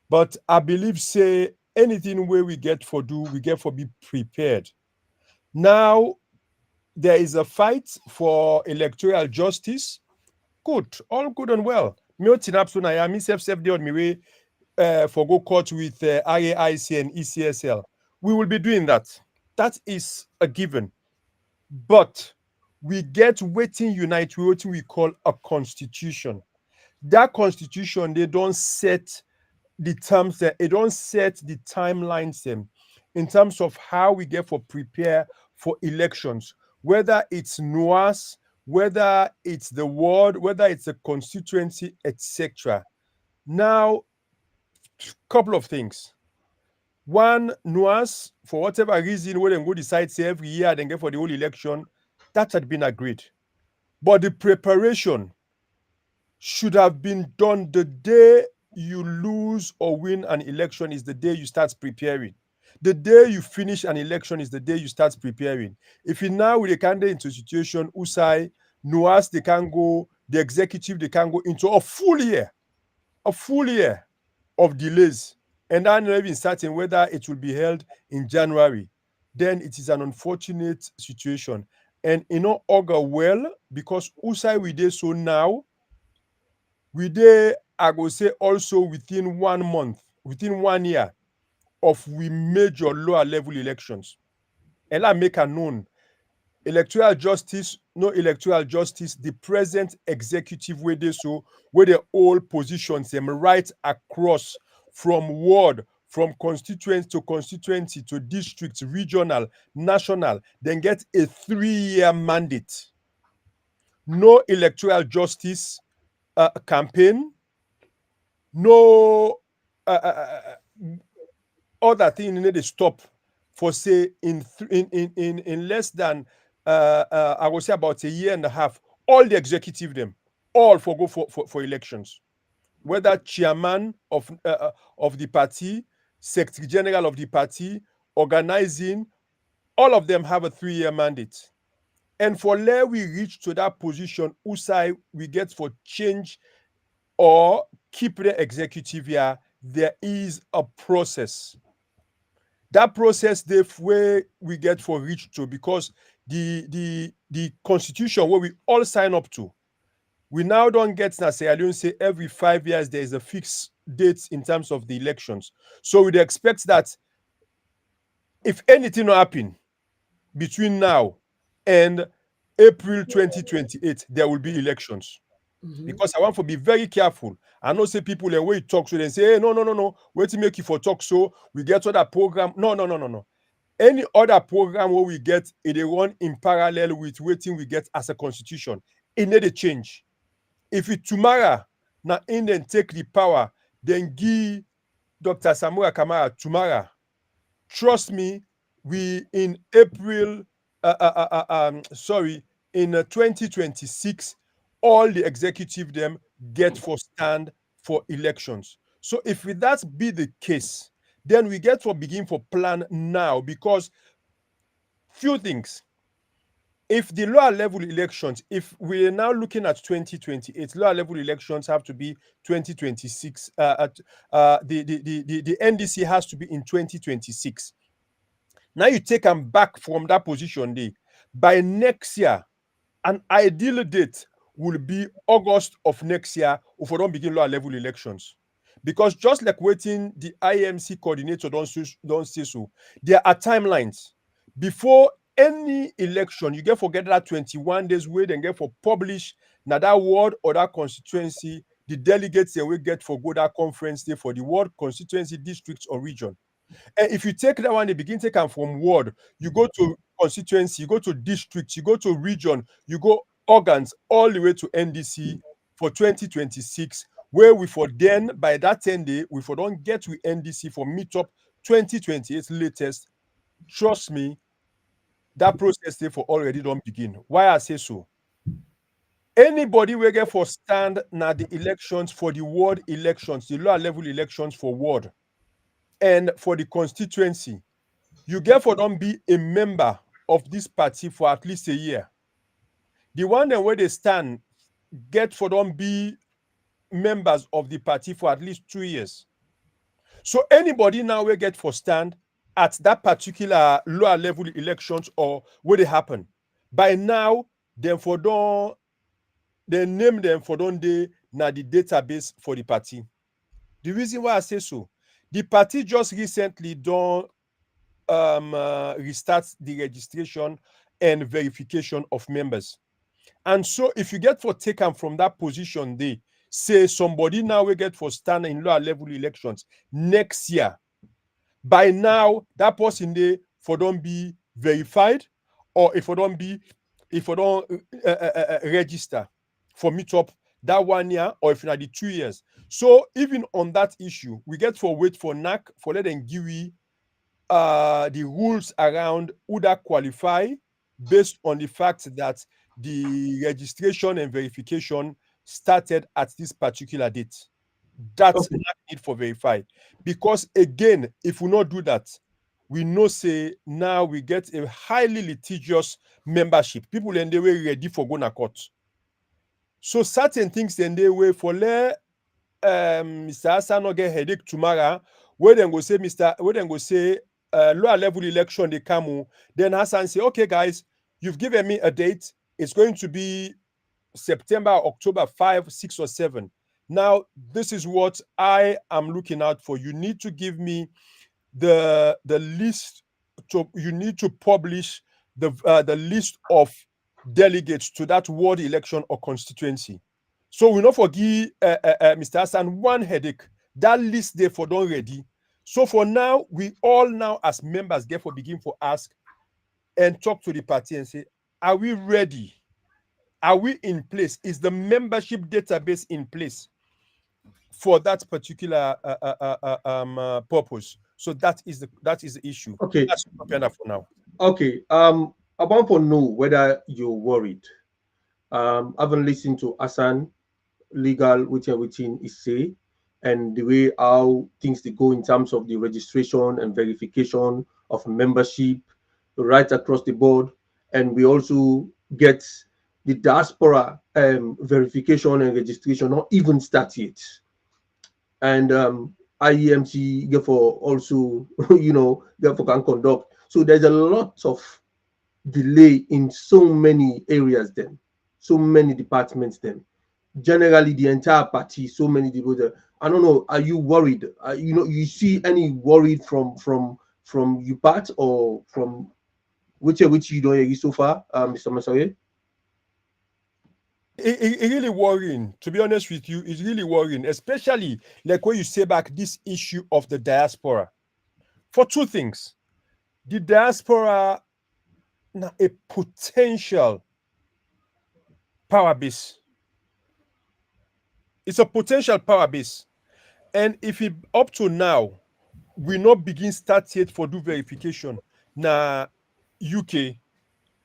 But I believe say anything where we get for do, we get for be prepared. Now, there is a fight for electoral justice. Good, all good and well. Me tinapso na ya, me self dey on my way for go court with IAIC and ECSL. We will be doing that. That is a given. But we get waiting unite, what we call a constitution. That constitution, they don't set the terms, they don't set the timelines them in terms of how we get for prepare for elections, whether it's NUAS, whether it's the ward, whether it's a constituency, etc. Now, couple of things. One, NUAS, for whatever reason, when they go decide say every year then get for the whole election, that had been agreed. But the preparation should have been done the day you lose or win an election is the day you start preparing. The day you finish an election is the day you start preparing. If you now with a candidate into a situation, USAI, NUAS, they can go, the executive, they can go into a full year of delays. And I'm not even certain whether it will be held in January. Then it is an unfortunate situation. And augur well, because USAI we did so now, we did, I go say also within 1 month, within 1 year of we major lower level elections. And I make a known electoral justice, no electoral justice, the present executive way they so where they all positions them right across from ward, from constituency to district, regional, national, then get a 3-year mandate. No electoral justice campaign, no other thing you need to stop for say in less than I would say about a year and a half, all the executive them all for go for elections, whether chairman of the party, secretary general of the party, organizing, all of them have a 3-year mandate. And for where we reach to that position, USAI we get for change or keep the executive here, there is a process. That process, the way we get for reach to, because the constitution where we all sign up to, we now don't get na Sierra Leone say every 5 years there is a fixed date in terms of the elections. So we'd expect that if anything will happen between now and April 2028, there will be elections. Because I want to be very careful. I know say people the way you talk to them say, hey, no. Wait to make you for talk so we get other program. No. Any other program where we get it they run in parallel with waiting we get as a constitution. It need a change. If it tomorrow now in then take the power, then give Dr. Samura Kamara tomorrow. Trust me, we in April, in 2026, all the executive them get for stand for elections. So if that be the case, then we get for begin for plan now, because few things. If the lower level elections, if we're now looking at 2028, lower level elections have to be 2026. The NDC has to be in 2026. Now you take them back from that position day. By next year, an ideal date will be August of next year if we don't begin lower level elections. Because just like waiting, the IEMC coordinator don't say so. There are timelines. Before any election, you get forget that 21 days wait and get for publish now that ward or that constituency, the delegates they will get for go that conference day for the ward, constituency, districts, or region. And if you take that one, they begin taking from ward, you go to constituency, you go to district, you go to region, you go organs all the way to NDC for 2026, where we for then by that 10 day, we for don't get to NDC for meet up 2028 latest. Trust me, that process they for already don't begin. Why I say so? Anybody will get for stand now the elections for the ward elections, the lower level elections for ward. And for the constituency, you get for don't be a member of this party for at least a year. The one that where they stand get for don't be members of the party for at least 2 years. So anybody now will get for stand at that particular lower level elections or where they happen By now, them for don't they name them for don't they na the database for the party. The reason why I say so, the party just recently don't restart the registration and verification of members. And so if you get for taken from that position, they say somebody now will get for stand in lower level elections next year. By now, that person they for don't be verified, or if for don't register for meet up that 1 year, or if not the 2 years. So even on that issue, we get for wait for NAC for let them give we the rules around who that qualify based on the fact that the registration and verification started at this particular date. That's Okay. not need for verify. Because again, if we not do that, we know say now we get a highly litigious membership. People and they were ready for going to court. So certain things then they were for let Mr. Hassan not get headache tomorrow. Where then go say lower level election they come. Then Hassan say, okay, guys, you've given me a date. It's going to be September, October 5, 6, or 7. Now, this is what I am looking out for. You need to give me the list. You need to publish the list of delegates to that ward election or constituency. So we not forgive Mr. Hassan one headache. That list there for don't ready. So for now, we all now as members get for begin for ask and talk to the party and say, are we ready? Are we in place? Is the membership database in place for that particular purpose? So that is the issue. Okay. That's for now. Okay. I want to know whether you're worried. I haven't listened to Hassan legal which everything is say, and the way how things they go in terms of the registration and verification of membership right across the board. And we also get the diaspora verification and registration not even start yet. And IEMC therefore also therefore can conduct. So there's a lot of delay in so many areas then, so many departments then. Generally the entire party, so many people there. I don't know, are you worried? You see any worried from you part, or from which you don't hear so far, Mr. Masawe? It really worrying, to be honest with you. It's really worrying, especially like when you say back this issue of the diaspora. For two things, the diaspora now a potential power base. It's a potential power base, and if it up to now we not begin start yet for do verification na UK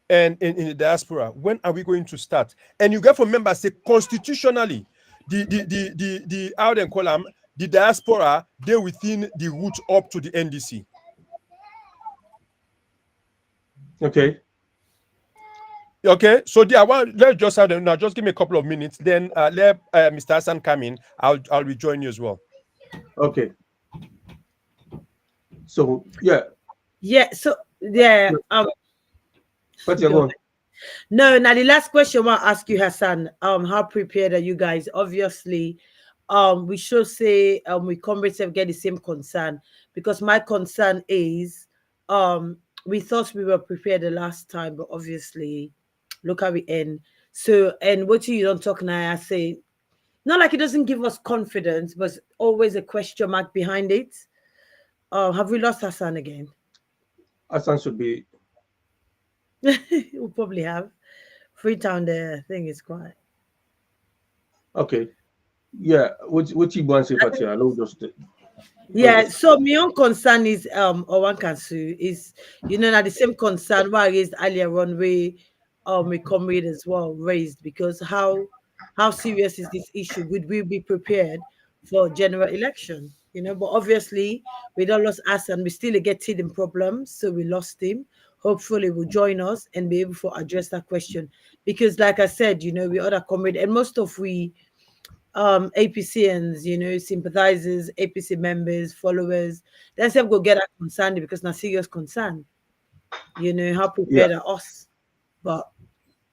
and in the diaspora, when are we going to start? And you get from members say constitutionally the how they call them, the diaspora, they within the route up to the NDC. Okay, so let's just have them now. Just give me a couple of minutes, then let Mr. Hassan come in. I'll rejoin you as well. Okay. So yeah. So yeah. What's your going? No, now the last question I want to ask you, Hassan. How prepared are you guys? Obviously, we should say we comrades have get the same concern, because my concern is we thought we were prepared the last time, but obviously look how we end. So, and what you don't talk now, I say, not like it doesn't give us confidence, but always a question mark behind it. Have we lost Hassan again? Hassan should be. We'll probably have. Freetown, the thing is quiet. Okay. Yeah. What you want to say, I know just. Yeah, so my own concern is Owan Kansu is now the same concern why I raised earlier on where my comrade as well raised, because how serious is this issue? Would we be prepared for general election? But obviously we don't lost us and we still get teething problems, so we lost him. Hopefully will join us and be able to address that question. Because like I said, we other comrade and most of we APCNs, sympathizers, APC members, followers, let's have go get that concerned, because not serious concern. How prepared are us? But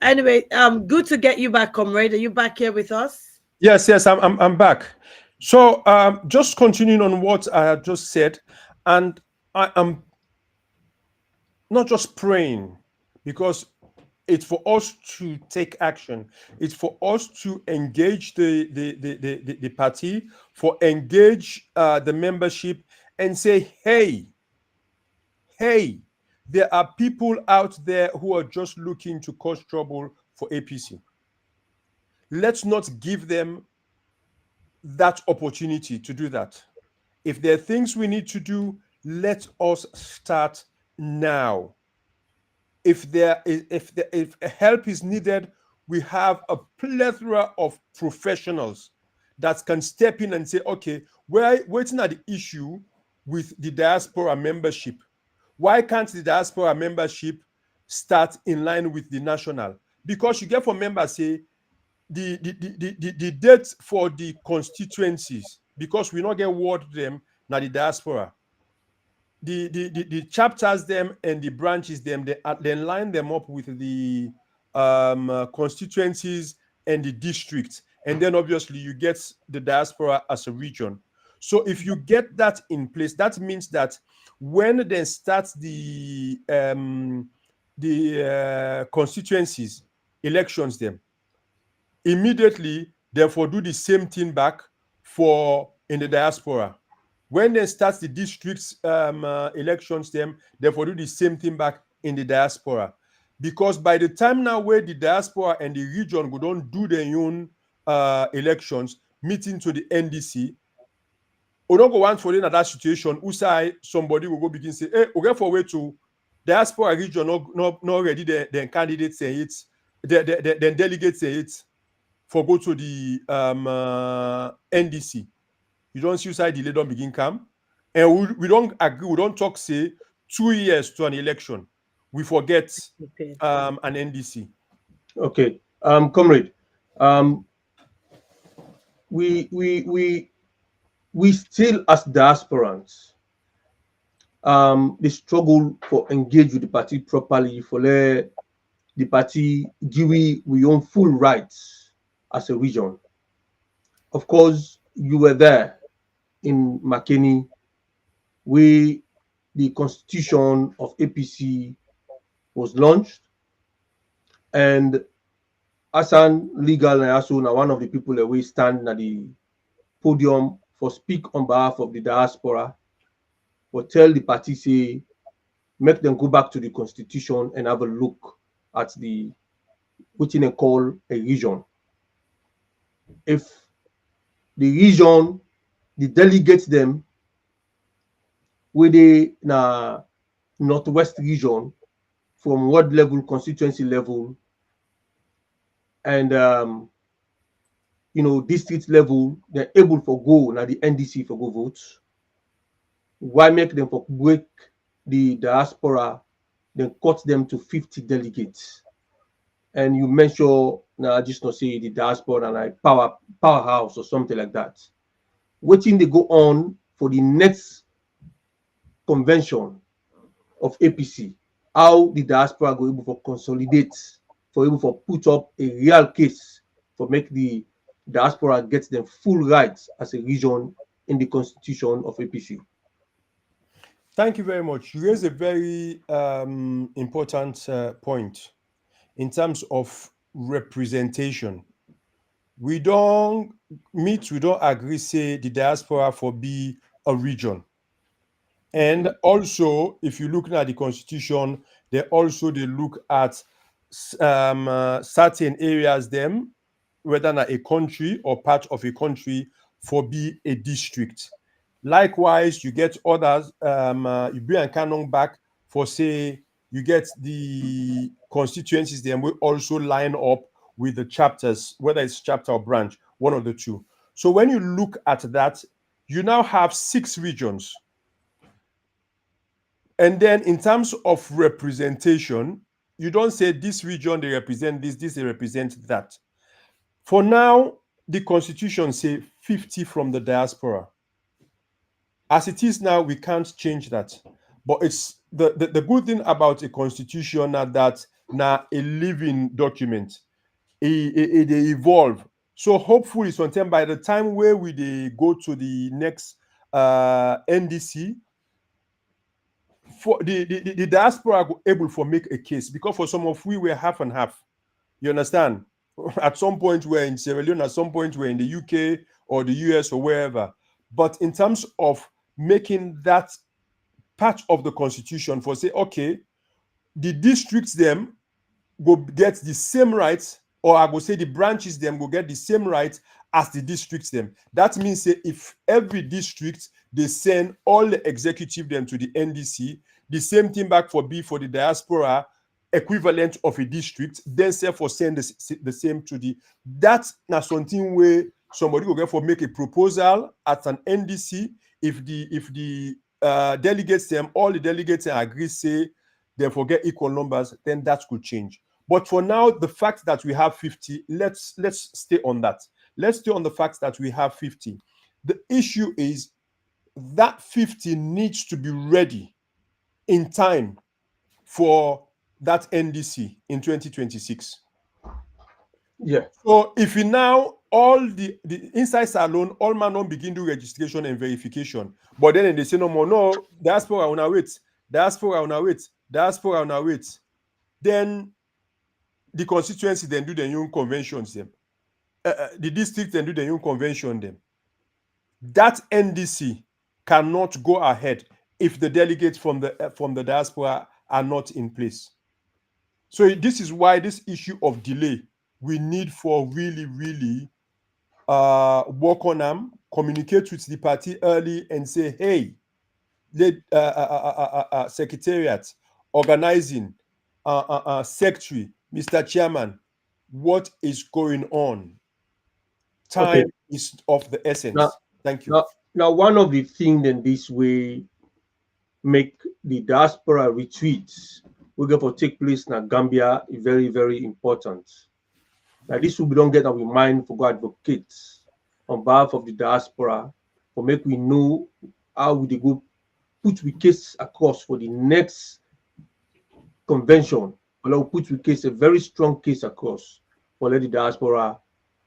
anyway, good to get you back, comrade. Are you back here with us? Yes, I'm back. So just continuing on what I had just said, and I am not just praying because it's for us to take action. It's for us to engage the party, for engage the membership and say, hey, there are people out there who are just looking to cause trouble for APC. Let's not give them that opportunity to do that. If there are things we need to do, let us start now. If help is needed, we have a plethora of professionals that can step in and say, okay, we're waiting at the issue with the diaspora membership. Why can't the diaspora membership start in line with the national? Because you get for members say the date for the constituencies, because we not get word them now the diaspora. The chapters them and the branches them, they line them up with the constituencies and the districts, and then obviously you get the diaspora as a region. So if you get that in place, that means that when they start the constituencies elections, them immediately therefore do the same thing back for in the diaspora. When they start the districts elections, them therefore do the same thing back in the diaspora. Because by the time now where the diaspora and the region go don't do their own elections, meeting to the NDC, we don't go want for in that situation. Usai somebody will go begin say, hey, we get for way to diaspora region not ready. Then candidates say it, then delegates say it for go to the NDC. You don't see side delay don't begin come, and we don't agree. We don't talk say 2 years to an election. We forget Okay. an NDC. Okay, comrade, we still as diasporans, the struggle for engage with the party properly, for let the party give we own full rights as a region. Of course, you were there in McKinney, where the constitution of APC was launched, and Hassan Legal and also now one of the people that we stand at the podium for speak on behalf of the diaspora, or tell the party say make them go back to the constitution and have a look at the what they call a region. If the region, the delegates them with the northwest region from ward level, constituency level, and district level, they're able for go now the NDC for go votes. Why make them for break the diaspora, then cut them to 50 delegates? And you mention now I just not say the diaspora like powerhouse or something like that. Waiting they go on for the next convention of APC, how the diaspora go able for consolidate, for able for put up a real case for make the diaspora get them full rights as a region in the constitution of APC. Thank you very much. You raised a very important point in terms of representation. We don't agree, say the diaspora for be a region. And also, if you look at the constitution, they look at certain areas, them, whether not a country or part of a country, for be a district. Likewise, you get others, you bring a canon back for say, you get the constituencies, then we also line up with the chapters, whether it's chapter or branch, one of the two. So when you look at that, you now have 6 regions. And then in terms of representation, you don't say this region, they represent this, they represent that. For now, the constitution say 50 from the diaspora. As it is now, we can't change that. But it's the good thing about a constitution that now a living document. They evolve. So hopefully sometime by the time where they go to the next NDC, for the diaspora are able to make a case, because for some of we were half and half. You understand? At some point we're in Sierra Leone, at some point we're in the UK or the US or wherever. But in terms of making that part of the constitution, for say, okay, the districts them go get the same rights, or I go say the branches them go get the same rights as the districts them. That means say if every district they send all the executive them to the NDC, the same thing back for the diaspora equivalent of a district, then therefore send the same to the. That's not something where somebody will get for make a proposal at an NDC. If the delegates them, all the delegates agree, say they forget equal numbers, then that could change. But for now, the fact that we have 50, let's stay on that. Let's stay on the fact that we have 50. The issue is that 50 needs to be ready in time for that NDC in 2026. Yeah. So if you now all the inside salon, all man don't begin do registration and verification, but then they say no more, no, diaspora on our wait, diaspora on our wait, diaspora on our wait, then the constituency then do their own conventions them. The district then do their own convention them. That NDC cannot go ahead if the delegates from the diaspora are not in place. So this is why this issue of delay, we need for really work on them, communicate with the party early and say, hey, secretariat, organizing, secretary, Mr. Chairman, what is going on? Time is of the essence. Thank you. Now, one of the things in this way make the diaspora retreats we go for take place in Gambia is very important. Now, this we don't get our mind for God advocates on behalf of the diaspora for make we know how we go put we case across for the next convention. We'll put we case a very strong case across for let the diaspora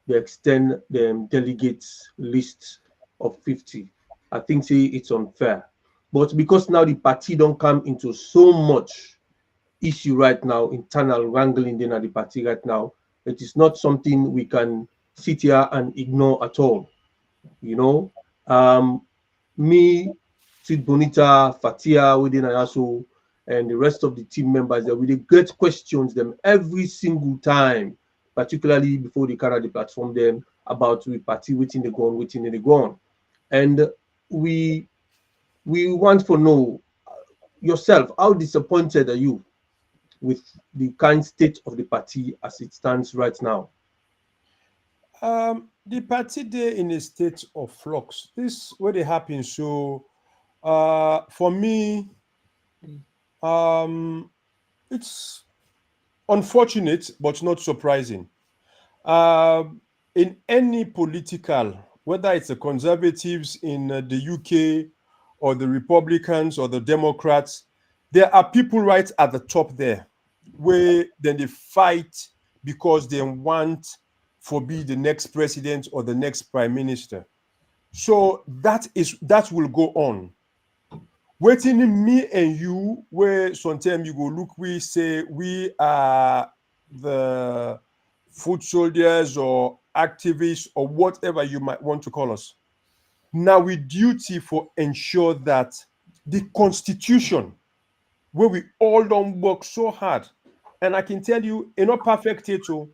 they extend the delegates list of 50. I think say it's unfair. But because now the party don't come into so much issue right now, internal wrangling in at the party right now, it is not something we can sit here and ignore at all. You know, me, Sid Bonita, Fatia, within Ayaso, and the rest of the team members that we get questions them every single time, particularly before they carry the platform them about the party waiting the gone. And we want to know yourself, how disappointed are you with the current state of the party as it stands right now? The party there in a state of flux. This what they happen. So for me, it's unfortunate but not surprising. In any political, whether it's the Conservatives in the UK or the Republicans or the Democrats, there are people right at the top there where then they fight because they want to be the next president or the next prime minister. So that will go on. Waiting me and you, where sometimes you go look, we say we are the foot soldiers or activists or whatever you might want to call us. Now we duty for ensure that the constitution, where we all don't work so hard, and I can tell you, it's not perfect at all,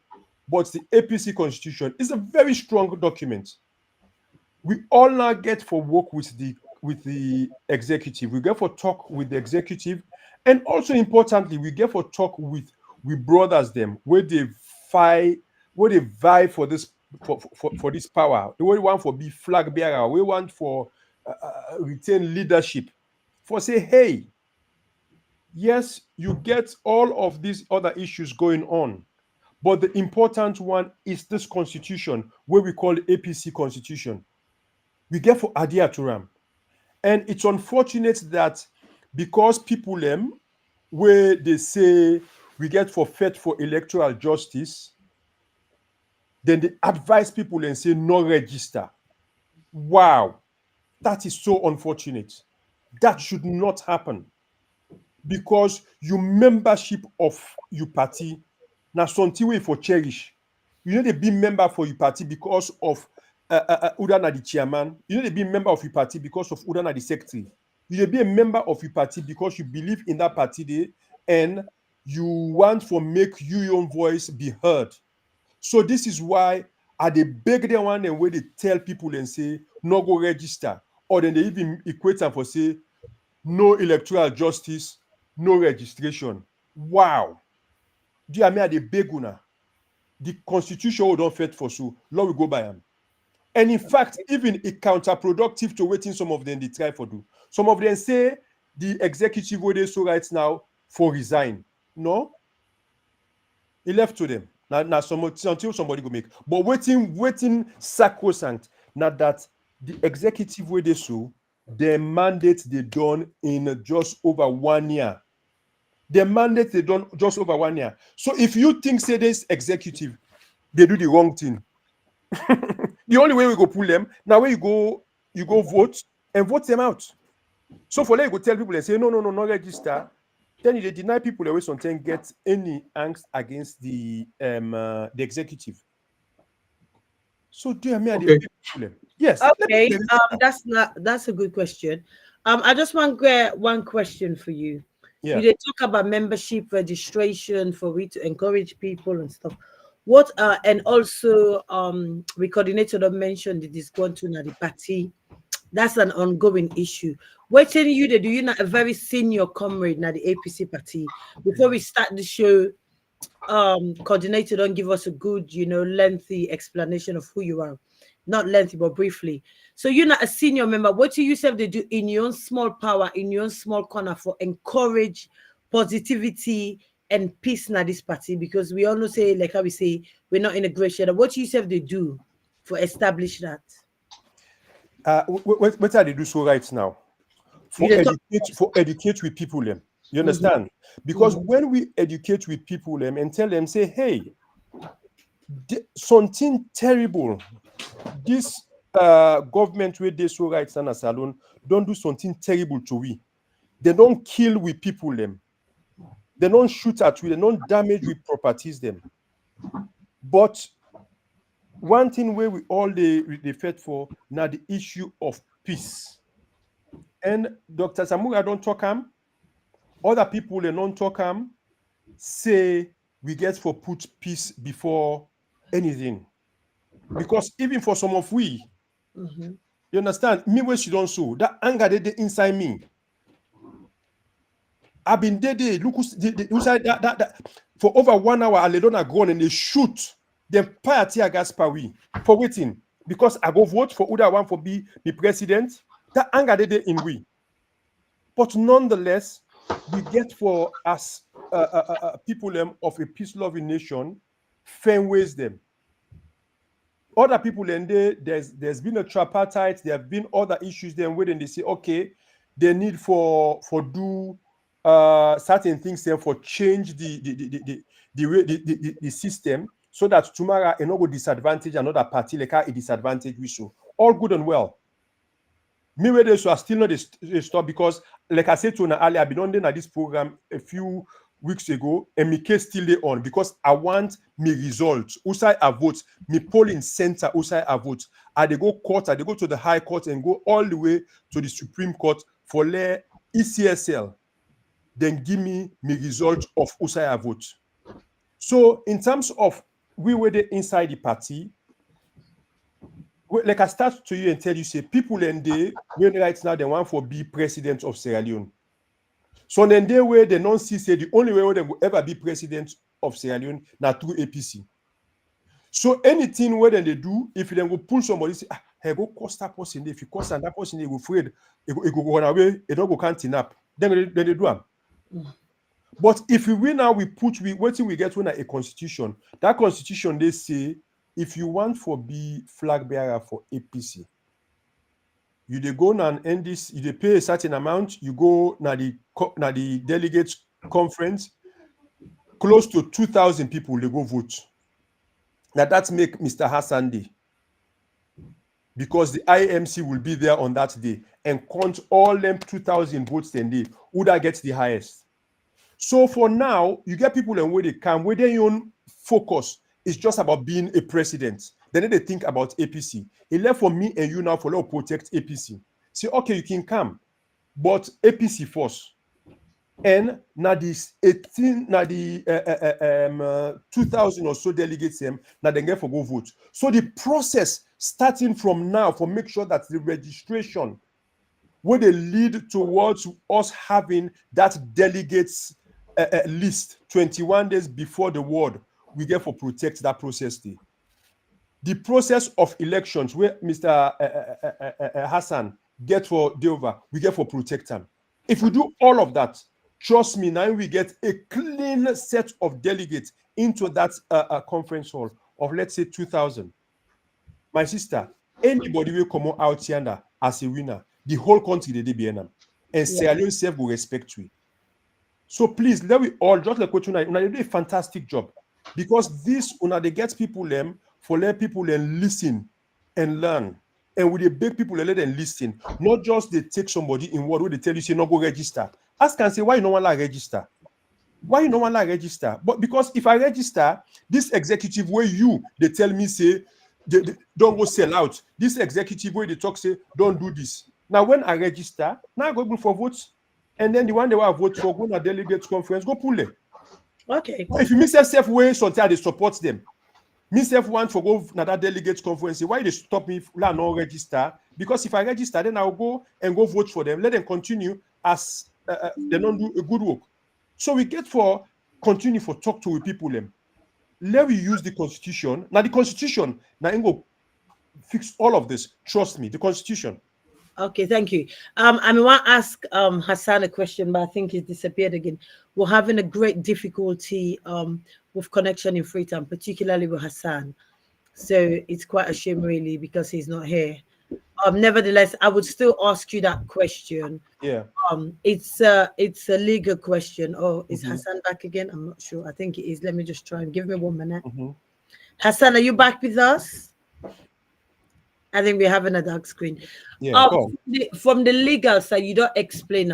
but the APC constitution is a very strong document. We all now get for work with the executive. We get for talk with the executive, and also importantly, we get for talk with brothers them where they fight, where they vie for this for this power. We want for be flag bearer. We want for retain leadership. For say, hey, yes, you get all of these other issues going on, but the important one is this constitution, where we call the APC constitution. We get for adhere to them. And it's unfortunate that because people where they say we get for fight for electoral justice, then they advise people and say no register. Wow, that is so unfortunate. That should not happen, because your membership of your party now something way for cherish. You know they be member for your party because of Udana the chairman. You know they be member of your party because of Udana the secretary. You dey be a member of your party because you believe in that party day and you want to make your own voice be heard. So this is why I dey beg them one and where they tell people and say no go register, or then they even equate them for say no electoral justice, no registration. Wow. Do you mean the beg una? The constitution don't fit for so law will go by them. And in fact, even it counterproductive to waiting some of them they try for do. Some of them say the executive way they so right now for resign. No, he left to them. Now until somebody go make. But waiting sacrosanct. Now that the executive way they so, their mandate they done in just over 1 year. Their mandate they done just over 1 year. So if you think say this executive, they do the wrong thing. The only way we go pull them now where you go vote and vote them out. So for that you go tell people and say no register. Then you deny people the way sometimes get any angst against the executive. So do you mean Okay. problem? Yes. Okay. That's a good question. I just want one question for you. Yeah. You talk about membership registration for we to encourage people and stuff. What and also we coordinated mentioned the disgruntled at the party. That's an ongoing issue. Waiting you to do you not a very senior comrade now the APC party. Before we start the show, coordinator don't give us a good, lengthy explanation of who you are. Not lengthy, but briefly. So you're not a senior member. What do you say they do in your own small power, in your own small corner for encourage positivity and peace in this party? Because we all know say, like how we say, we're not in a great shadow. What do you say they do for establish that? What are they do so right now? For educate with people them. You understand? Because when we educate with people them and tell them, say, hey, something terrible. This government where they so right now salon don't do something terrible to we. They don't kill with people them. They don't shoot at we. They don't damage with properties them. But one thing where we all they fight for now the issue of peace. And Dr. Samura don't talk him. Other people they don't talk him. Say we get for put peace before anything. Because even for some of we, you understand, me where she don't so that anger they inside me. I've been there, look inside that for over 1 hour, I don't have gone and they shoot them fire tear gas per we for waiting. Because I go vote for other one for be the president. That anger they in we. But nonetheless, we get for us people of a peace-loving nation, fair ways them. Other people and there's been a tripartite, there have been other issues then where they say, okay, they need for do certain things then for change the system so that tomorrow it not go disadvantage another party like a disadvantage we so. All good and well. Me where they so are still not a stop because like I said to you earlier, I've been on this program a few weeks ago and my case still there on because I want me results. Usai I vote, me polling center Usai I vote. They go court, they go to the High Court and go all the way to the Supreme Court for the ECSL. Then give me result of Usai I vote. So in terms of we were there inside the party, like I start to you and tell you, say people and they when right now they want for be president of Sierra Leone. So then they way they don't see say the only way they will ever be president of Sierra Leone now through APC. So anything where they do, if they will pull somebody, say, hey, go cost that person. If you cost that person, they will afraid, it go run away, it don't go can't up. Then they do them. But if we win now, we wait till we get when a constitution. That constitution they say if you want for be flag bearer for APC, you they go now and end this, you they pay a certain amount, you go now the delegates conference, close to 2,000 people they go vote. Now that make Mr. Hassan Day, because the IEMC will be there on that day and count all them 2,000 votes then day who that gets the highest. So for now, you get people and where they come, where their own focus is just about being a president. Then they think about APC. It left for me and you now for to protect APC. Say, okay, you can come, but APC first. And now this 18, now the 2,000 or so delegates them, now they get for go vote. So the process starting from now for make sure that the registration will they lead towards us having that delegates list 21 days before the word we get for protect that process day. The process of elections where Mr. Hassan get for Deova, we get for protect them. If we do all of that, trust me, now we get a clean set of delegates into that conference hall of, let's say, 2,000. My sister, anybody will come out here as a winner, the whole country they be in, and Sierra Leone self will respect you. So please, let we all, just like what you do a fantastic job, because this they get people them for let people then listen and learn. And with the big people, they let them listen. Not just they take somebody in word where they tell you, say, no, go register. Ask and say, why you no want to register? Why you no want to register? But because if I register, this executive where they tell me, say, they don't go sell out. This executive where they talk, say, don't do this. Now, when I register, now I go for votes. And then the one they want to vote for, go to a delegates conference, go pull them. Okay. If you miss yourself way, sometimes they support them. Myself want to go to that delegates conference. Why they stop me if I not register? Because if I register, then I'll go and go vote for them. Let them continue as they don't do a good work. So we get for continue for talk to people them. Let we use the constitution. Now the constitution now go fix all of this. Trust me, the constitution. Okay, thank you. I want to ask Hassan a question, but I think he's disappeared again. We're having a great difficulty with connection in Freetown, particularly with Hassan. So it's quite a shame, really, because he's not here. Nevertheless, I would still ask you that question. Yeah. It's a legal question. Oh, is Hassan back again? I'm not sure. I think it is. Let me just try and give me 1 minute. Hassan, are you back with us? I think we're having a dark screen. Yeah, from the legal side, you don't explain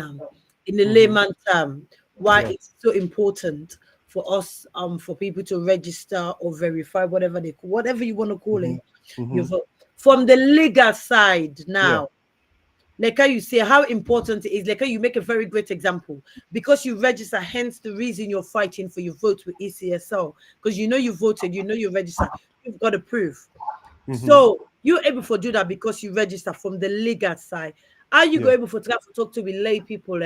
in the layman term why it's so important for us, for people to register or verify whatever you want to call it. You vote. From the legal side now, like how you say how important it is, like how you make a very great example because you register, hence the reason you're fighting for your vote with ECSL because you know you voted, you know you registered, you've got a proof. So you're able to do that because you register from the legal side. Are you able to talk to the lay people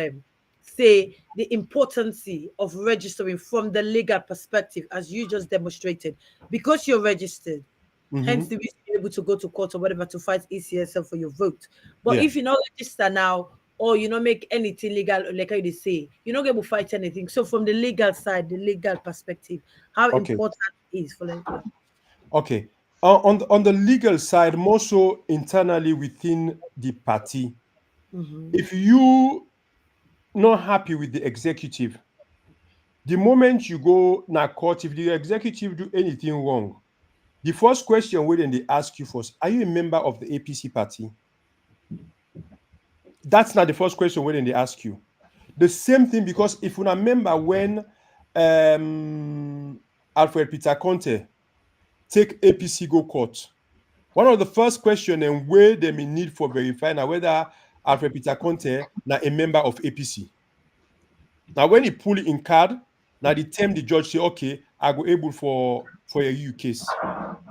say the importance of registering from the legal perspective as you just demonstrated because you're registered? Hence the reason you're able to go to court or whatever to fight ECSL for your vote. But if you not register now or you not make anything legal, like how they say, you're not able to fight anything. So from the legal side, the legal perspective, how important it is for them. Okay. On the legal side, more so internally within the party, if you not happy with the executive, the moment you go na court, if the executive do anything wrong, the first question when they ask you first, are you a member of the APC party? That's not the first question when they ask you. The same thing because if you remember when Alfred Peter Conte take APC go court, one of the first questions and where they may need for verifying whether Alfred Peter Conte na a member of APC. Now when he pull it in card, now the time the judge say, okay, I go able for a EU case.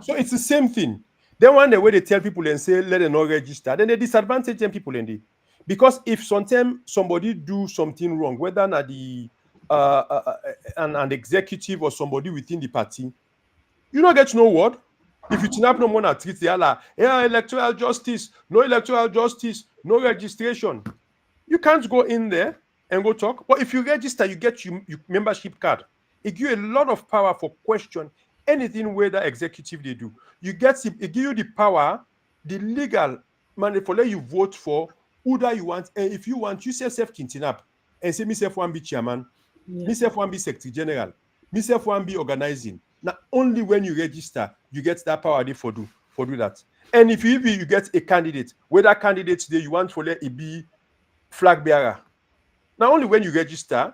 So it's the same thing. Then one day where they tell people and say, let them not register, then they disadvantage them people and they. Because if sometimes somebody do something wrong, whether not the an executive or somebody within the party, you don't get no word. If you snap no more treat the Allah, electoral justice, no registration. You can't go in there and go talk. But if you register, you get your membership card. It gives you a lot of power for question anything where the executive they do. It gives you the power, the legal mandate for let you vote for who that you want. And if you want, you say self kintinap and say myself one be chairman, myself one be secretary general. Myself one be organizing. Now only when you register, you get that power there for do that. And if you get a candidate, whether candidate today you want to let it be flag bearer. Now only when you register,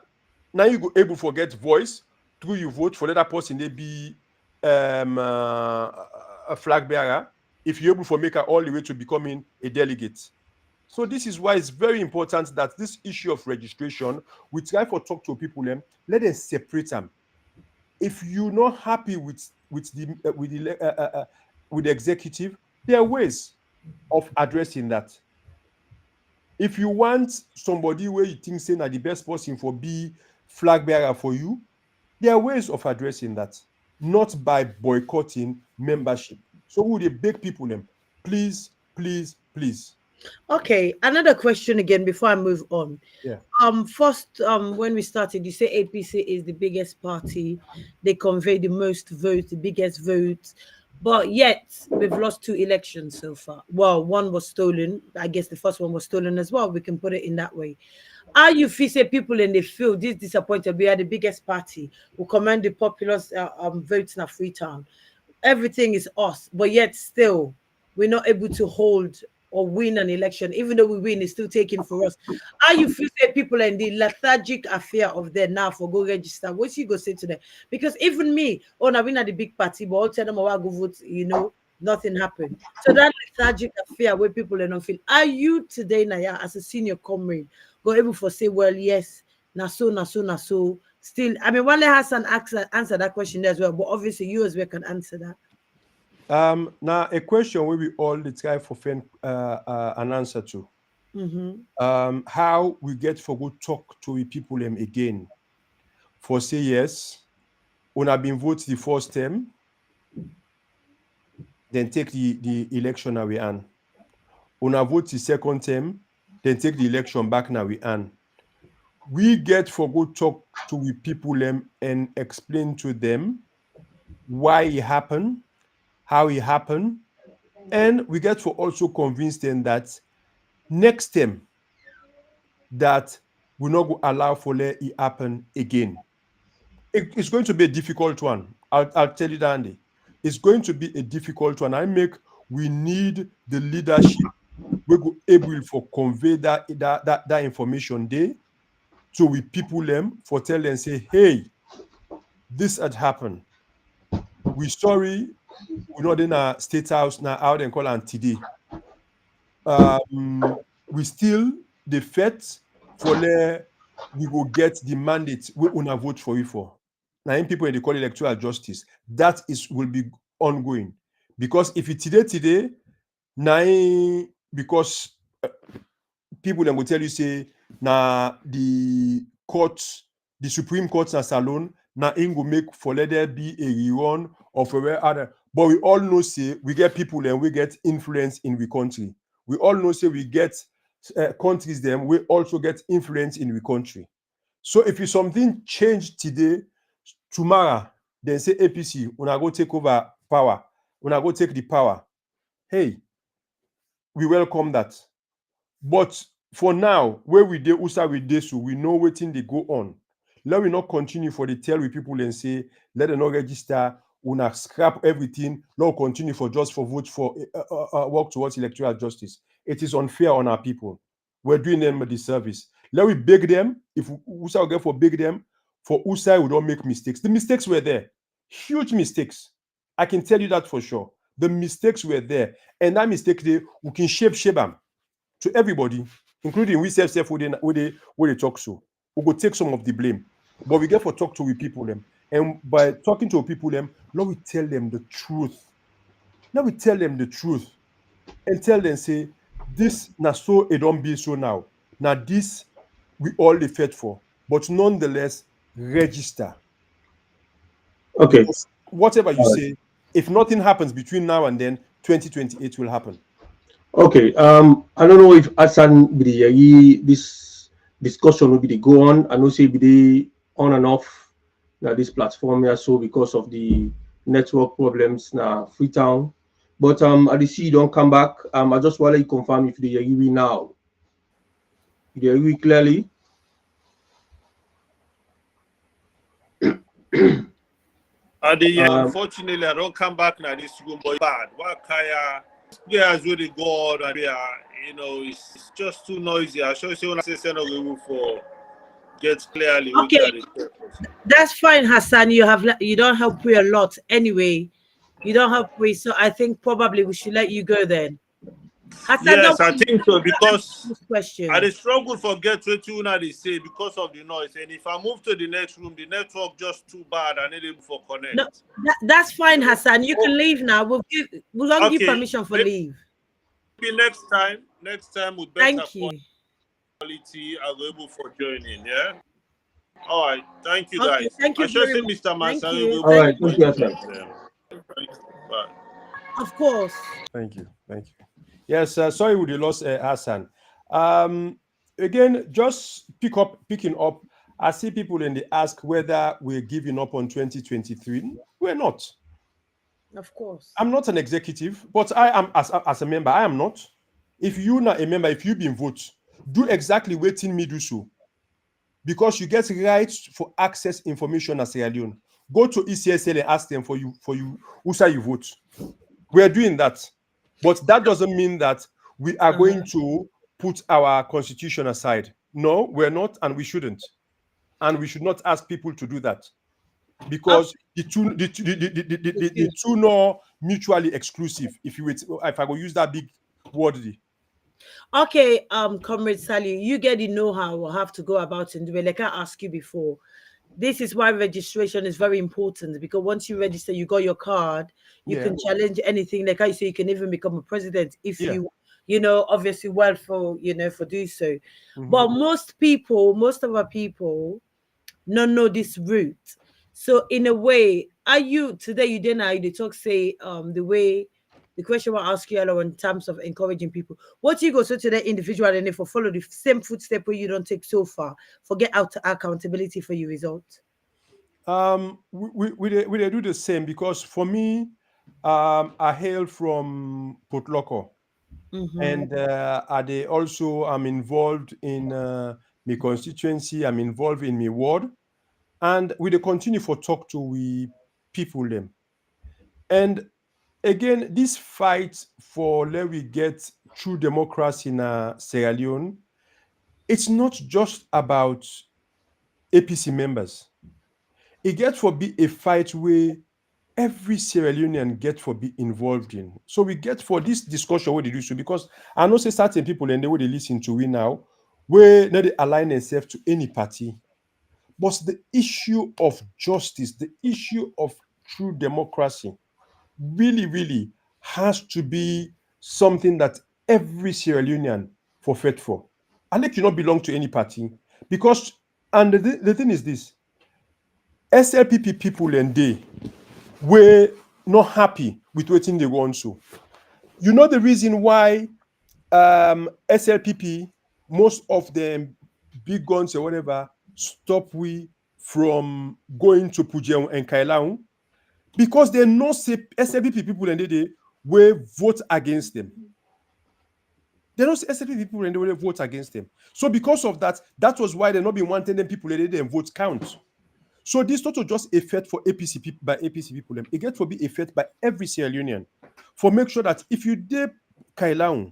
now you go able to get voice through you vote for that person they be a flag bearer. If you're able to make her all the way to becoming a delegate. So this is why it's very important that this issue of registration, we try to talk to people, let them separate them. If you're not happy with the executive, there are ways of addressing that. If you want somebody where you think saying that the best person for be flag bearer for you, there are ways of addressing that, not by boycotting membership. So would they beg people please, please, please. Okay, another question again before I move on. Yeah. First, when we started, you say APC is the biggest party. They convey the most votes, the biggest votes, but yet we've lost 2 elections so far. Well, one was stolen. I guess the first one was stolen as well. We can put it in that way. Are you feel say people in the field this disappointed? We are the biggest party. We command the populous votes in a Freetown. Everything is us, but yet still we're not able to hold or win an election. Even though we win, it's still taken for us. Are you feel say people in the lethargic affair of them now for go register? What you go say to them? Because even me, now we at the big party, but I'll tell them I go vote, nothing happened. So that lethargic affair where people are not feel. Are you today, Naya, as a senior comrade, go able to say, well, yes, na so. Still, I mean, Wale Hassan answer that question as well, but obviously you as well can answer that. Now a question where we all try for find an answer to. How we get for go talk to the people again for say yes, when I've been voted the first term, then take the election away on. When I vote the second term, then take the election back now we on. We get for go talk to the people and explain to them why it happened, how it happened, and we get for also convince them that next time that we're not going to allow for let it happen again. It's going to be a difficult one. I'll tell you that, Andy. It's going to be a difficult one. We need the leadership. We go able for convey that information there. So we people for tell them say, hey, this had happened. We sorry, we're not in a state house now out and call on today. We still the fet for we will get the mandate we wanna vote for you for. Now in people in the call electoral justice, that will be ongoing. Because if it's today, now because people then will tell you say now the courts, the Supreme Court na salon, now in go make for let there be a rerun of where other. But we all know say we get people and we get influence in the country. We all know say we get countries them we also get influence in the country. So if it's something changed today, tomorrow, then say APC, when I go take over power, when I go take the power, hey, we welcome that. But for now, where we do USA with this, so we know what thing they go on. Let we not continue for the tell with people and say, let them not register, una scrap everything, not continue for just for vote for work towards electoral justice. It is unfair on our people. We're doing them a disservice. Let we beg them, if USA will get for beg them, for USA we don't make mistakes. The mistakes were there. Huge mistakes. I can tell you that for sure. The mistakes were there. And that mistake they we can shape them to everybody, including we self where they talk so. We go take some of the blame. But we get for talk to we people them. And by talking to people them, now we tell them the truth. Now we tell them the truth. And tell them, say, this na so it don't be so now. Now this we all the fight for. But nonetheless, register. Okay. Because whatever you say, if nothing happens between now and then, 2028 will happen. Okay. I don't know if Hassan this discussion will be the go on. I know say be the on and off now this platform here, so because of the network problems now Freetown. But I see you don't come back. I just want to confirm if they hear you now. You hear you clearly? Unfortunately, I don't come back now. This room, but bad. What kaya? Players really go out and they are, it's just too noisy. I show you when I say send a for get clearly. Okay, that's fine, Hassan. You don't help me a lot anyway. You don't help me, so I think probably we should let you go then. Hassan, yes, I think so because question. I struggle for get what you they say because of the noise. And if I move to the next room, the network just too bad. I need him for connect. No, that's fine, Hassan. You can leave now. We'll give permission for leave. Maybe next time with better quality, I'll be able for joining. Yeah. All right. Thank you, guys. Thank you, Mr. Mansa. All right. Thank you, Hassan. Bye. Of course. Thank you. Yes, sorry with the loss, Hassan. Again, just picking up. I see people and they ask whether we're giving up on 2023. We're not. Of course. I'm not an executive, but I am as a member. I am not. If you're not a member, if you've been voted, do exactly waiting me do so. Because you get rights for access information as Sierra Leone. Go to ECSL and ask them for you who say you vote. We are doing that. But that doesn't mean that we are going to put our constitution aside. No, we're not, and we shouldn't. And we should not ask people to do that. Because the two are mutually exclusive. If I go use that big word. Okay, Comrade Sally, you get the know-how or have to go about and do it. Like I asked you before, this is why registration is very important, because once you register, you got your card, you can challenge anything. Like I say, you can even become a president if you obviously well for do so. But most of our people don't know this route. So in a way, are you today you didn't they talk say the way the question I ask you in terms of encouraging people. What you go so to the individual and if you follow the same footstep where you don't take so far, forget accountability for your result. We do the same because for me, I hail from Port Loko, and I'm involved in my constituency. I'm involved in my ward, and we continue for talk to we people them, and again, this fight for let we get true democracy in Sierra Leone, it's not just about APC members. It gets for be a fight where every Sierra Leonean get for be involved in. So we get for this discussion what they do so because I know say certain people and the way they listen to we now, where they align themselves to any party. But the issue of justice, the issue of true democracy, really has to be something that every Sierra Leonean forfeit for. And they cannot belong to any party. Because, and the thing is this, SLPP people and they were not happy with what they want to. You know the reason why SLPP, most of them big guns or whatever, stop we from going to Pujeon and Kailaung? Because they know say SLPP people and they will vote against them. They don't say SLPP people and they will vote against them. So because of that, that was why they not been wanting them people and they vote count. So this not just effect for APC people by APC people. It gets to be effect by every Sierra Leonean for make sure that if you did Kailaung,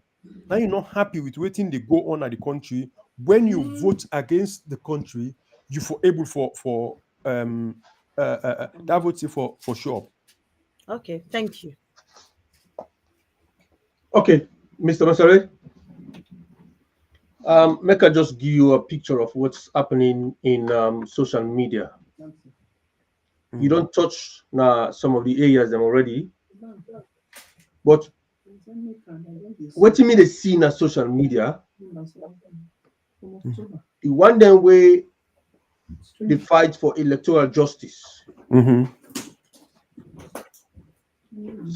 now you're not happy with waiting they go on at the country. When you vote against the country, you for able for that vote for sure. Okay, thank you. Okay, Mr. Masare. Make I just give you a picture of what's happening in social media. You don't touch some of the areas them already, but what you mean they see in social media, the one them way they fight for electoral justice. Some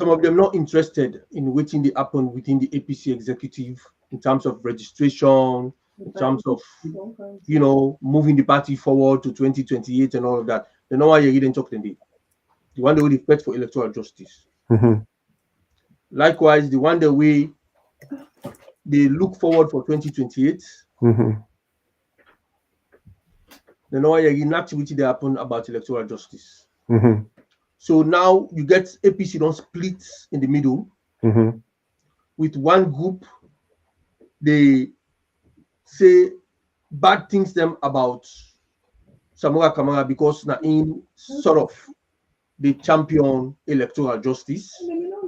of them not interested in waiting to happen within the APC executive in terms of registration, in terms of moving the party forward to 2028 and all of that. They know why you didn't talk to them. The one that will fight for electoral justice. Likewise, the one that they look forward for 2028. The no inactivity that happened about electoral justice. Mm-hmm. So now you get APC don't split in the middle. Mm-hmm. With one group, they say bad things them about Samora Kamara because na in sort of the champion electoral justice.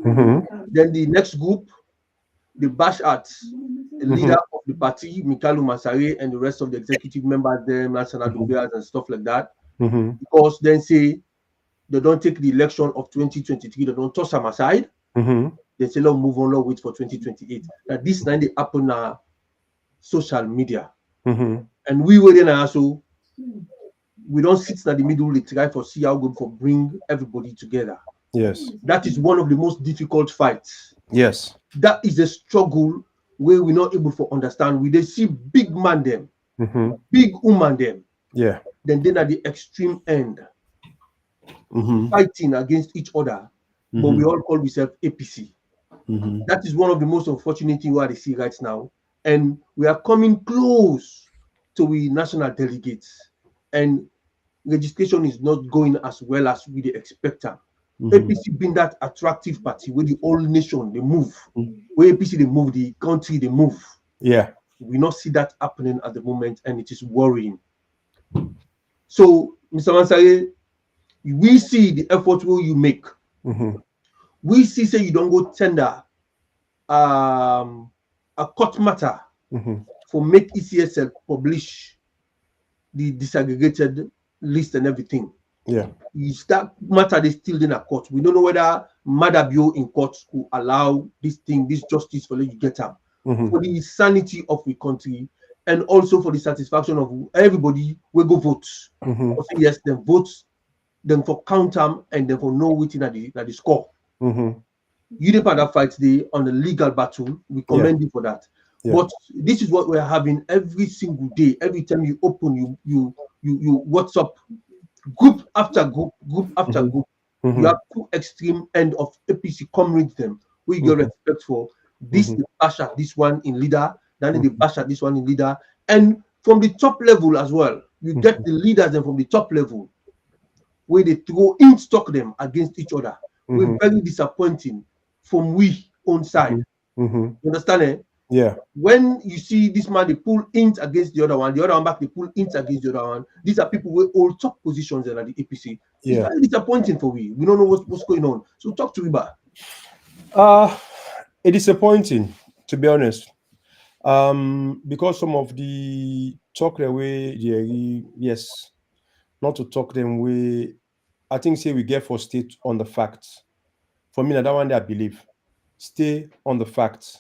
Mm-hmm. Then the next group, they bash at the leader of the party, Mikalu Masare, and the rest of the executive members, them, national affairs and stuff like that. Mm-hmm. Because then say they don't take the election of 2023, they don't toss them aside. Mm-hmm. They say, let's move on, let's wait for 2028. Now, this night they happen on social media. Mm-hmm. And we were then also, we don't sit in the middle, they try for see how good for bring everybody together. Yes. That is one of the most difficult fights. Yes. That is a struggle where we're not able to understand. We they see big man them, Mm-hmm. big woman them. Yeah. Then at the extreme end, Mm-hmm. fighting against each other, but we all call ourselves APC. Mm-hmm. That is one of the most unfortunate things we see right now. And we are coming close to the national delegates. And registration is not going as well as we expect. APC being that attractive party where the whole nation they move, where APC they move, the country they move. Yeah. We not see that happening at the moment, and it is worrying. So, Mr. Mansare, we see the effort will you make. Mm-hmm. We see say you don't go tender a court matter for make ECSL publish the disaggregated list and everything. Yeah. Is that matter they still in a court? We don't know whether Madabio in court could allow this thing, this justice for you get up for the sanity of the country and also for the satisfaction of everybody will go vote. Yes, then vote, then for count them and then for know waiting at the score. You did part of fight today on the legal battle. We commend you for that. Yeah. But this is what we're having every single day. Every time you open, you WhatsApp group after group, group after group. You have two extreme end of APC comrades them. We get respect for this the bash at this one in leader, then the bash at this one in leader, and from the top level as well. You get the leaders and from the top level where they throw in stock them against each other. We're very disappointing from we own side. You understand it? Yeah. When you see this man, they pull int against the other one back, they pull int against the other one. These are people with all top positions at the APC. It's very disappointing for we. We don't know what's going on. So talk to Iba. It is disappointing, to be honest. Because some of the talk their way, yes, not to talk them way. I think say we get for state on the facts. For me, that one I believe. Stay on the facts.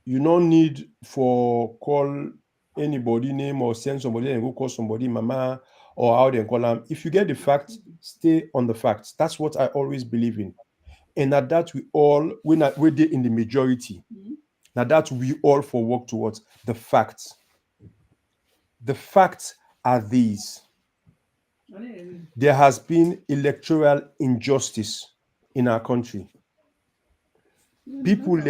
You don't need for call anybody name or send somebody and go call somebody mama or how they call them. If you get the facts, stay on the facts. That's what I always believe in. And that we all, we're there in the majority. Now that we all for work towards the facts. The facts are these. There has been electoral injustice in our country. People,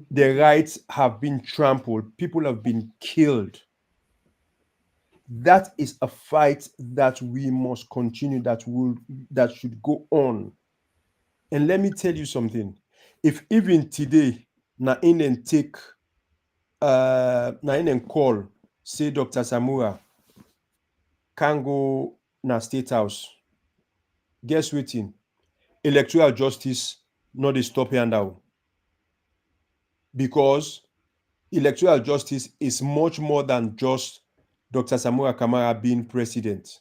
their rights have been trampled. People have been killed. That is a fight that we must continue, that should go on. And let me tell you something. If even today, na in take, na in call, say Dr. Samura can go na State House, guess waiting, electoral justice not a stop here now. Because electoral justice is much more than just Dr. Samura Kamara being president.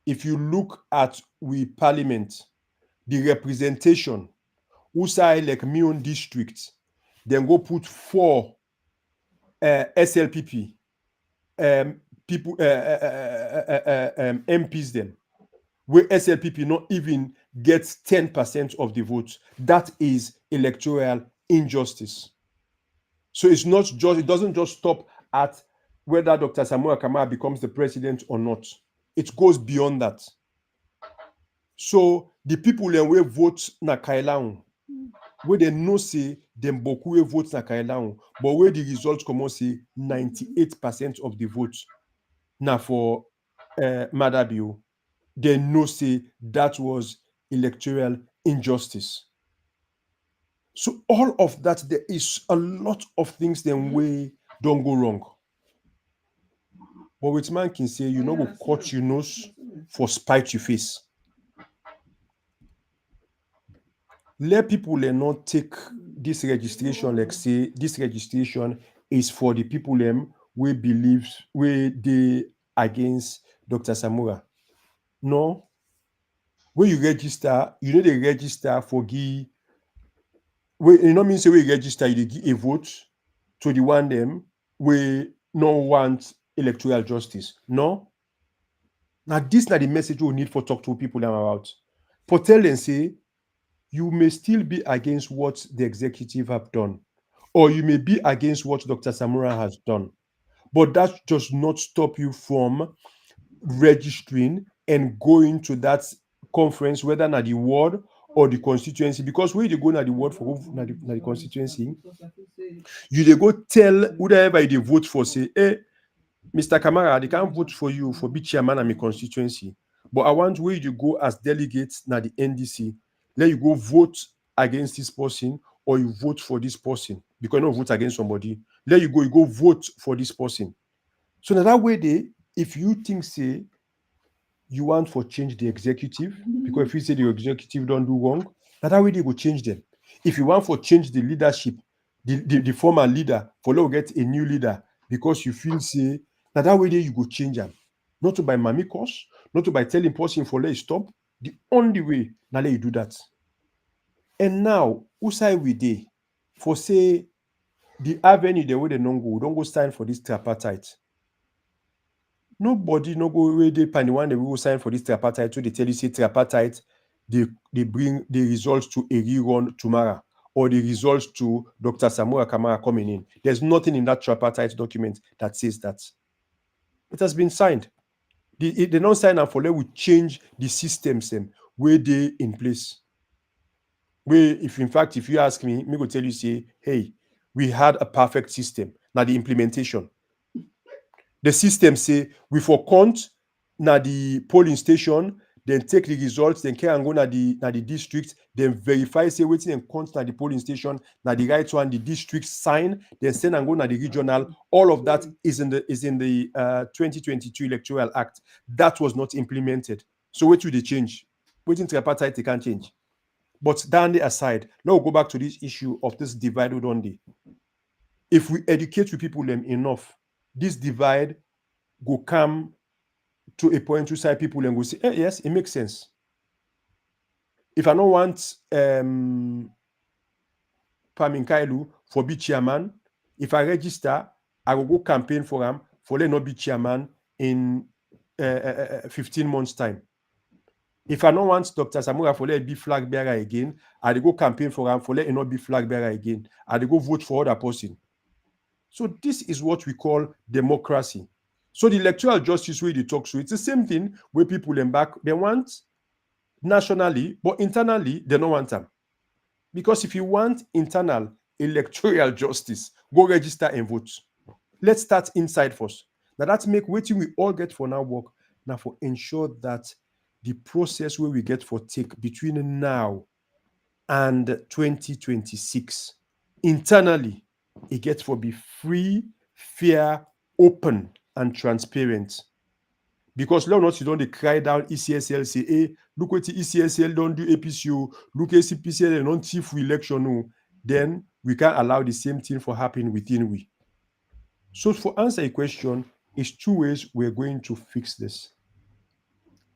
If you look at we parliament, the representation, who say like my own district, then go put 4 SLPP people MPs them, where SLPP not even gets 10% of the votes. That is electoral injustice. So it's not just, it doesn't just stop at whether Dr. Samura Kamara becomes the president or not. It goes beyond that. So the people that will vote na Kailaun, where they no say them boku will vote na Kailaun, but where the results come out say 98% of the votes now for Madabio, they know say that was electoral injustice. So all of that, there is a lot of things then way don't go wrong. But with man can say, you know, go cut your nose for spite you face. Let people not take this registration, like say this registration is for the people we believe we they against Dr. Samura. No, when you register, you know they register for give. You know mean say we register, you give a vote to the one them we no want electoral justice. No. Now this not the message we need for talk to people them about. For tell them say you may still be against what the executive have done, or you may be against what Dr. Samura has done, but that does not stop you from registering and going to that conference, whether na the ward or the constituency, because when you go na the ward for na the constituency, you dey go tell whoever you dey vote for, say, hey, Mr. Kamara, they can't vote for you for be chairman of my constituency, but I want where you go as delegates na the NDC, let you go vote against this person or you vote for this person, because you don't vote against somebody. Let you go vote for this person. So now that way, if you think say you want for change the executive, because if you say the executive don't do wrong, that way they go change them. If you want for change the leadership, the former leader, for now get a new leader, because you feel say that way you go change them. Not to by mamikos, not to by telling person for let stop. The only way now let you do that. And now, who side we dey for say the avenue the way they don't go sign for this tripartite. Nobody no go where they pan the one they will sign for this tripartite, so they tell you say tripartite they bring the results to a rerun tomorrow, or the results to Dr. Samura Kamara coming in. There's nothing in that tripartite document that says that. It has been signed. They don't sign up for let we change the systems where they in place. Where if in fact if you ask me go tell you say, hey, we had a perfect system. Now the implementation. The system say we for count na the polling station, then take the results, then carry and go na the district, then verify say waiting and count na the polling station, na the right one, the district sign, then send and go na the regional. All of that is in the 2022 Electoral Act. That was not implemented. So what will they change? Waiting tripartite they can't change. But down the aside, now we'll go back to this issue of this divide on day. If we educate with people enough, this divide go come to a point to say people and go say, hey, yes, it makes sense. If I don't want Paminkailu for be chairman, if I register, I will go campaign for him for let not be chairman in 15 months' time. If I don't want Dr. Samura for let be flag bearer again, I will go campaign for him for let not be flag bearer again. I will go vote for other person. So this is what we call democracy. So the electoral justice way they talk so it's the same thing where people embark. They want nationally, but internally they don't want them. Because if you want internal electoral justice, go register and vote. Let's start inside first. Now that's make waiting we all get for now work now for ensure that the process where we get for take between now and 2026 internally it gets for be free, fair, open, and transparent. Because now not you don't cry down ECSL say, hey, look what the ECSL don't do APCO, look at CPCL and don't thief election. No. Then we can't allow the same thing for happening within we. So for answer a question, it's two ways we're going to fix this.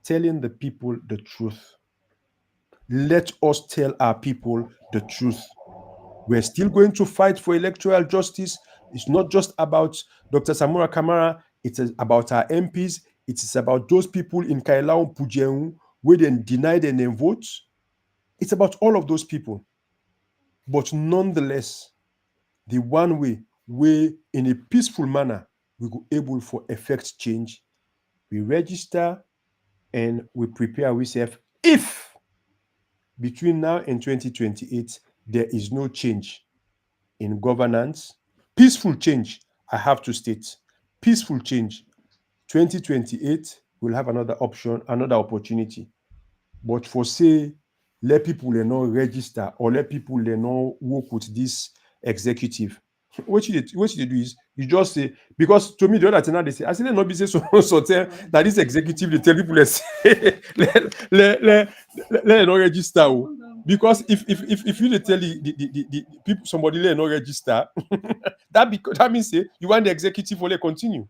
Telling the people the truth. Let us tell our people the truth. We're still going to fight for electoral justice. It's not just about Dr. Samura Kamara. It's about our MPs. It is about those people in Kailao Pujeung where they deny their votes. It's about all of those people. But nonetheless, the one way where in a peaceful manner we go able for effect change, we register and we prepare ourselves if between now and 2028 there is no change in governance, peaceful change, I have to state, peaceful change. 2028, we'll have another option, another opportunity. But for say, let people not register or let people not work with this executive. What you do is you just say, because to me the other thing they say, I say not be say so that this executive they tell people let's say let not register. Because if you tell the people somebody let not register, that means say you want the executive only continue.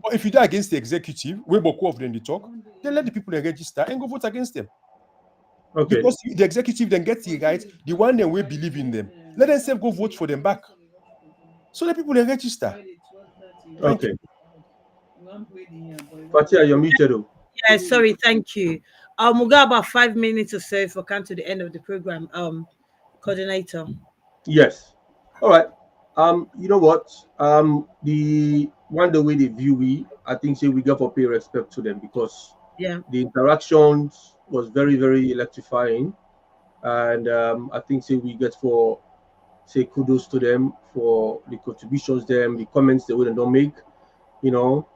But if you do against the executive, we boku of them they talk, then let the people register and go vote against them. Okay. Because the executive then gets the right, the one then we believe in them. Let them say go vote for them back. So let people then register. Okay. Fatia, you're muted. Oh. Yeah, sorry, thank you. We'll go about 5 minutes or so if we come to the end of the program. Coordinator. Yes. All right. You know what? The way they view we, I think say we got to pay respect to them because Yeah. the interactions was very, very electrifying. And I think say we get for say kudos to them for the contributions, them, the comments they would not make, you know.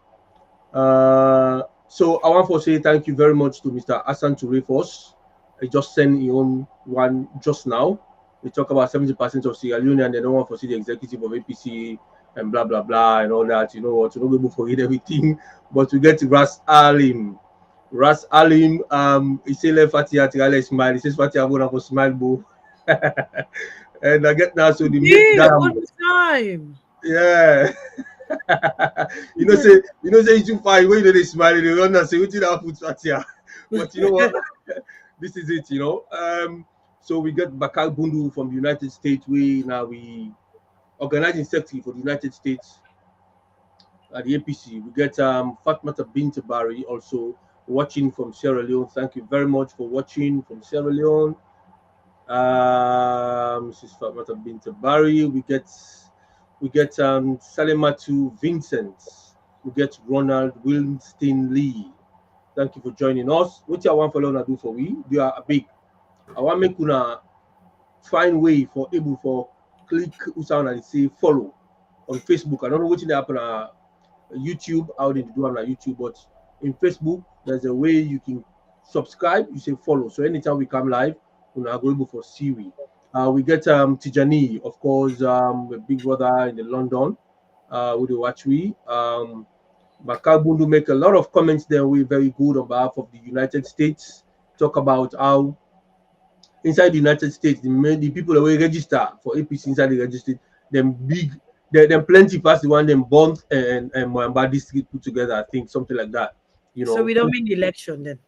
So I want to say thank you very much to Mr. Hassan Toure Force. I just sent your own one just now. We talk about 70% of Sierra Leone and they don't want to see the executive of APC and blah blah blah and all that. You know what? You're not able to forget everything. But we get to Ras Alim. Ras Alim, he say let Fatia Tigale smile. He says Fatia won't have smile, boo. And I get now so the make Yeah, all damn. the time. Yeah. say you too fine when they smile, they run and say, what did I put Fatia? But you know what? This is it, you know. So we get Bakal Bundu from the United States. We organizing secretary for the United States at the APC. We get Fatmata Bint Bari also watching from Sierra Leone. Thank you very much for watching from Sierra Leone. Mrs. Fatmata Bint Bari. We get Salematu Vincent. We get Ronald Wilston Lee. Thank you for joining us. What I want for Lona do for we? They are big. I want make una find way for able for click Usauna and say follow on Facebook. I don't know what they happen on YouTube, how they do on YouTube, but in Facebook, there's a way you can subscribe, you say follow. So anytime we come live, we are able for Siri. We get Tijani, of course, a big brother in the London, with the watch we. Bakabundu make a lot of comments there. We're very good on behalf of the United States. Talk about how inside the United States, the people that will register for APC inside the registered, them big, them plenty past the one them Bond and Moamba district put together. I think something like that. You So know, we don't win the election then.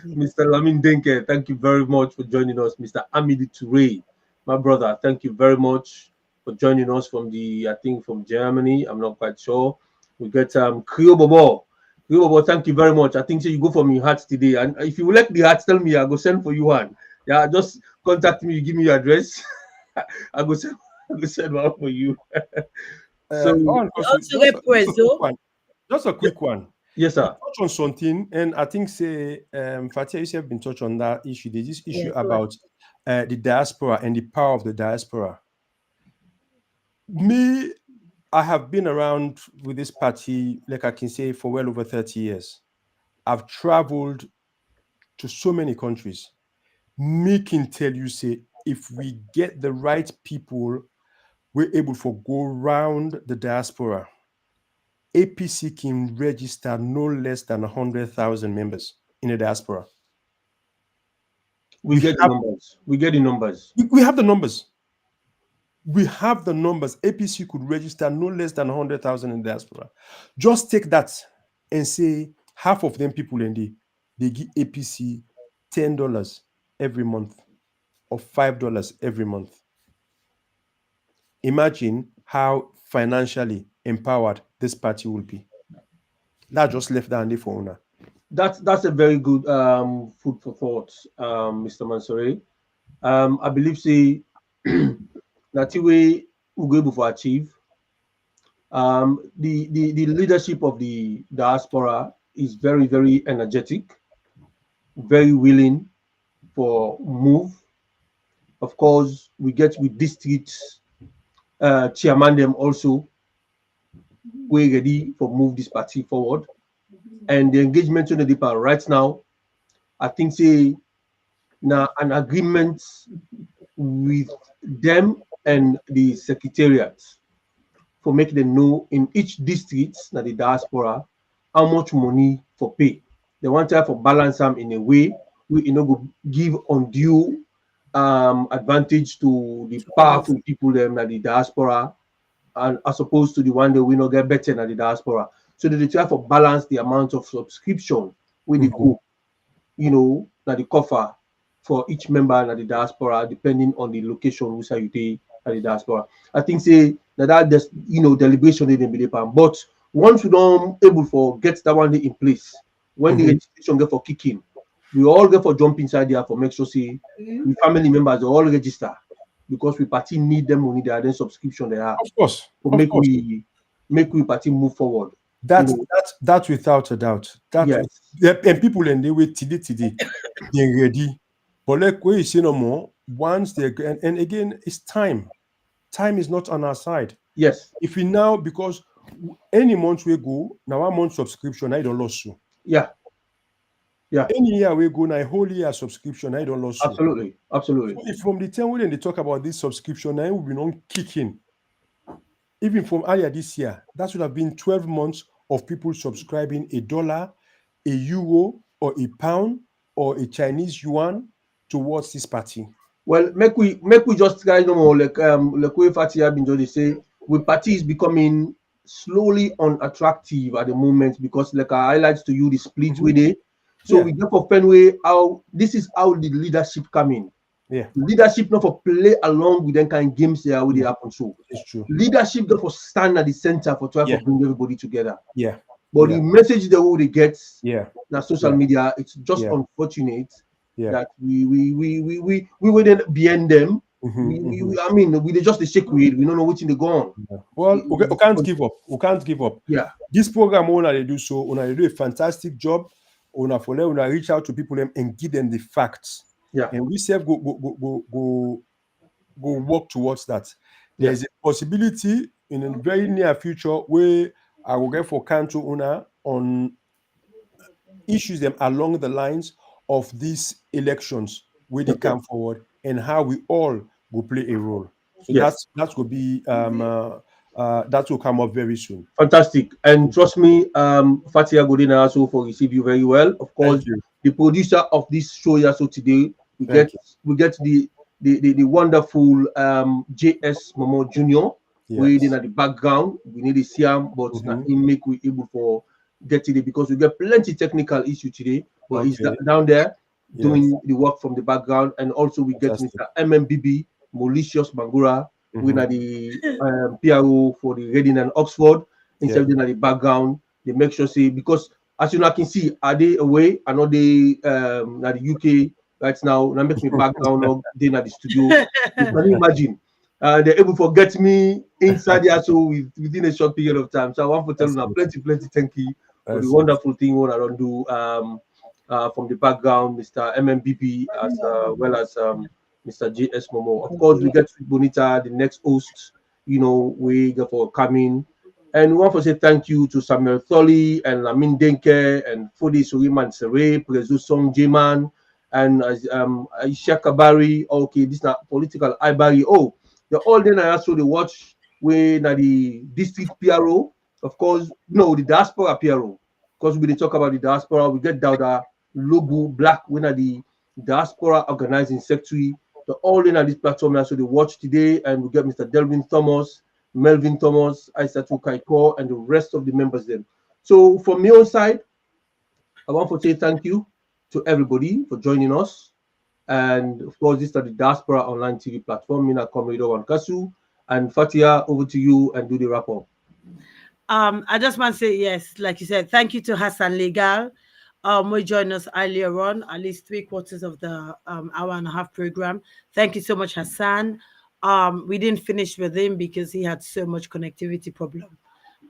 Mr. Lamin Denke, thank you very much for joining us. Mr. Amidi Toure, my brother, thank you very much for joining us from I think from Germany. I'm not quite sure. We get Krio Bobo. Krio Bobo, thank you very much. I think so you go for me hearts today. And if you like the hearts, tell me, I go send for you one. Yeah, just contact me, give me your address. I go send one for you. So Also get Prezo. Just a quick one. yes, sir. Touch on something, and I think say Fatia, you have been touched on that issue. There's this issue about the diaspora and the power of the diaspora. Me, I have been around with this party, like I can say, for well over 30 years. I've traveled to so many countries. Me can tell you, say, if we get the right people, we're able to go around the diaspora. APC can register no less than 100,000 members in the diaspora. We get the numbers. We get the numbers. We have the numbers. We have the numbers. APC could register no less than 100,000 in the diaspora. Just take that and say half of them people in they give APC $10 every month or $5 every month. Imagine how financially empowered this party will be. That just left that for owner. That's a very good food for thought, Mr. Mansouri. I believe say that way we'll be able to achieve. The leadership of the diaspora is very, very energetic, very willing for move. Of course, we get with district chairman them also. we're ready for move this party forward. And the engagement on the deeper right now, I think say now an agreement with them and the secretariat for making them know in each district that the diaspora how much money for pay. They want to have for balance them in a way we go give undue advantage to the powerful people them that the diaspora, and as opposed to the one that we not get better than the diaspora. So they try for balance the amount of subscription with the go, that the coffer for each member and the diaspora, depending on the location which you take at the diaspora. I think say that deliberation they didn't believe on. But once we don't able for get that one day in place, when the registration get for kicking, we all get for jump inside there for make sure say the family members they all register, because we party need them money there, then subscription they are. Of course. To make we party move forward. That's without a doubt. And people and they wait today, they're ready. But like what you say no more, once they and again, it's time. Time is not on our side. Yes. If we now, because any month we go, now 1 month subscription, I don't lose you. Yeah. Any year we go, now a whole year subscription, I don't lose you. Absolutely. So if from the time when they talk about this subscription, now we've been on kicking. Even from earlier this year, that would have been 12 months of people subscribing $1, a euro, or a pound, or a Chinese yuan towards this party. Well, make we just try no more like way Fatia been just say with party is becoming slowly unattractive at the moment, because like I highlights to you the split with it. So we get for Fenway how this is how the leadership come in. Yeah. Leadership not for play along with them kind of games there with the happen. So it's true. Leadership not for stand at the center for try to bring everybody together. Yeah. But the message the way they get now social media, it's just unfortunate that we wouldn't behind them. I mean, we just the shake we don't know which in the gone. Well, we can't give up. We can't give up. Yeah. This program owner they do so. They do a fantastic job. Owner reach out to people and give them the facts. Yeah. And we say go work towards that. There's a possibility in a very near future where I will get for council owner on issues them along the lines of these elections where they come forward and how we all will play a role. So that will be that will come up very soon. Fantastic. And trust me, Fatia Godina also for receive you very well. Of course, the producer of this show also today, we get the wonderful JS Momo Jr. waiting at the background. We need to see him, but he make we able for get today because we get plenty technical issue today. But he's down there doing the work from the background, and also we get Mr. MMBB Malicious Bangura. We are the PRO for the Reading and Oxford. Instead of the background, they make sure say because as you know, I can see are they away? I know they at the UK right now. Now make me background now. They at the studio. You can imagine. They're able to get me inside there so within a short period of time. So I want to tell you now, plenty thank you for the wonderful thing what I don't do from the background, Mr. MMBB as well as Mr. JS Momo. Of course, we get Bonita, the next host, we go for coming. And we want to say thank you to Samuel Tholi and Lamin Denke and Fodi Suriman Sere, Prezu Song J-Man, and Aisha Kabari. Okay, this is not political Ibari. Oh, they're all then I also they watch when the district PRO, of course, the diaspora PRO. Because we talk about the diaspora, we get down the logo black when the diaspora organizing secretary. They're all in at this platform, so they watch today, and we get Mr. Delvin Thomas, Melvin Thomas, Aisatu Kaiko, and the rest of the members then. So from my own side, I want to say thank you to everybody for joining us. And of course, this is the Diaspora Online TV platform. Mina Comrado Wankasu and Fatia, over to you and do the wrap up. I just want to say yes, like you said, thank you to Hassan Legal. We joined us earlier on, at least 3/4 of the hour and a half program. Thank you so much, Hassan. We didn't finish with him because he had so much connectivity problem,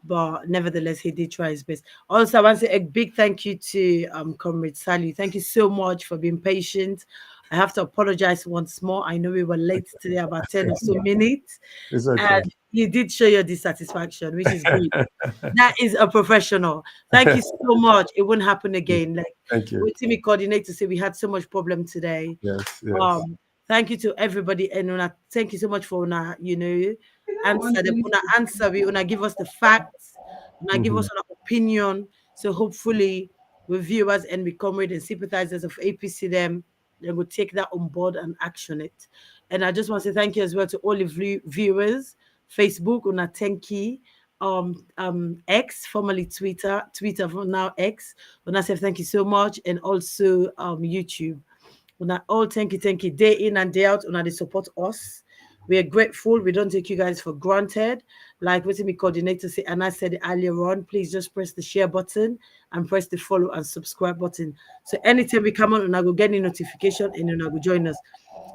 but nevertheless, he did try his best. Also, I want to say a big thank you to Comrade Sally. Thank you so much for being patient. I have to apologize once more. I know we were late today, about 10 or so minutes. It's okay. And You did show your dissatisfaction, which is great. That is a professional. Thank you so much. It won't happen again. Like, Thank you. with me coordinate to say we had so much problem today. Yes, yes. Thank you to everybody, and una, thank you so much for una, answer them. Una answer, we una give us the facts, una give us an opinion. So hopefully, with viewers and with comrades and sympathizers of APC, them they will take that on board and action it. And I just want to say thank you as well to all the viewers, Facebook, una thank you. X, formerly Twitter for now X. Una say thank you so much, and also YouTube. Una all thank you, day in and day out. Una they support us. We are grateful. We don't take you guys for granted. Like what me coordinator say, and I said it earlier on, please just press the share button and press the follow and subscribe button. So anytime we come on, una go get a notification and una go join us.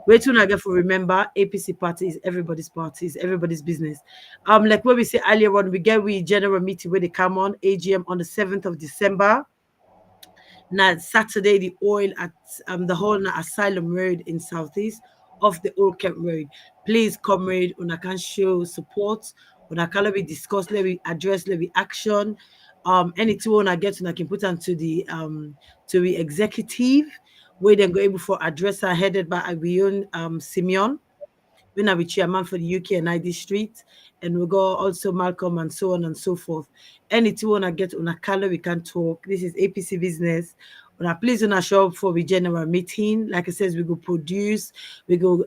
Wait till I get for remember APC party is everybody's party, is everybody's business. Like what we say earlier on, we general meeting where they come on AGM on the 7th of December. Now Saturday, the oil at the whole Asylum Road in Southeast off the Old Kent Road. Please, comrade, una can show support. Una can let we discuss, let we address, let we action. Anything una get, una can put onto the executive, where they go able for address are headed by Agbion Simeon. When I be chairman for the UK and ID Street, and we go also Malcolm and so on and so forth. Anything wanna get on a color, we can talk. This is APC business. When I please on a show up for the general meeting, like I says, we go produce, we go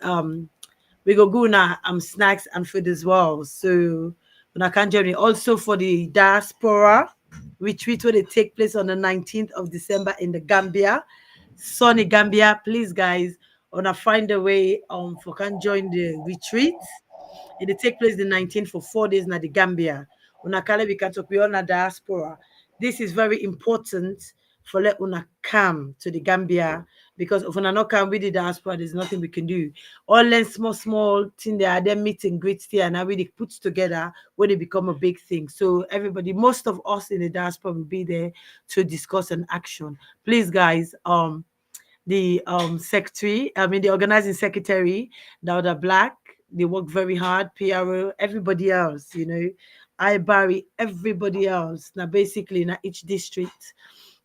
na snacks and food as well. So when I can journey also for the diaspora retreat where they take place on the 19th of December in the Gambia, sunny Gambia. Please, guys, wanna find a way for can join the retreat. It will take place the 19th for 4 days na the Gambia. Una kale we can talk beyond the diaspora. This is very important for let una come to the Gambia, because if una not come with the diaspora, there's nothing we can do. All learn small thing they are then meeting great here and now really put together when they become a big thing. So everybody, most of us in the diaspora will be there to discuss an action. Please, guys, the the organizing secretary, Dauda Black, they work very hard. PRO, everybody else, I Barry, everybody else. Now, basically, now each district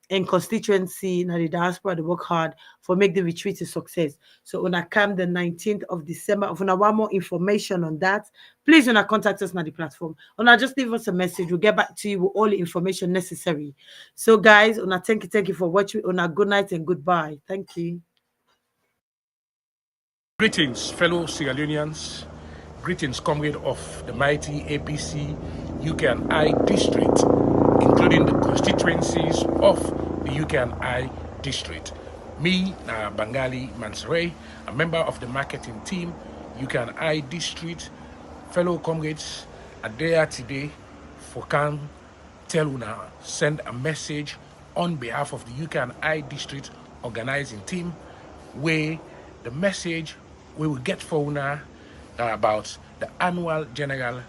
and constituency, now the diaspora, they work hard for make the retreat a success. So when I come the 19th of December, if I want more information on that, please when I contact us on the platform. When I just leave us a message, we'll get back to you with all the information necessary. So guys, when I thank you for watching. On a good night and goodbye. Thank you. Greetings, fellow Sierra Leoneans. Greetings, comrade of the mighty APC UK and I district, including the constituencies of the UK and I district. Me, Bangali Mansare, a member of the marketing team, UK and I district. Fellow comrades, are there today for can tell una send a message on behalf of the UK and I district organizing team, where the message we will get for una about the annual general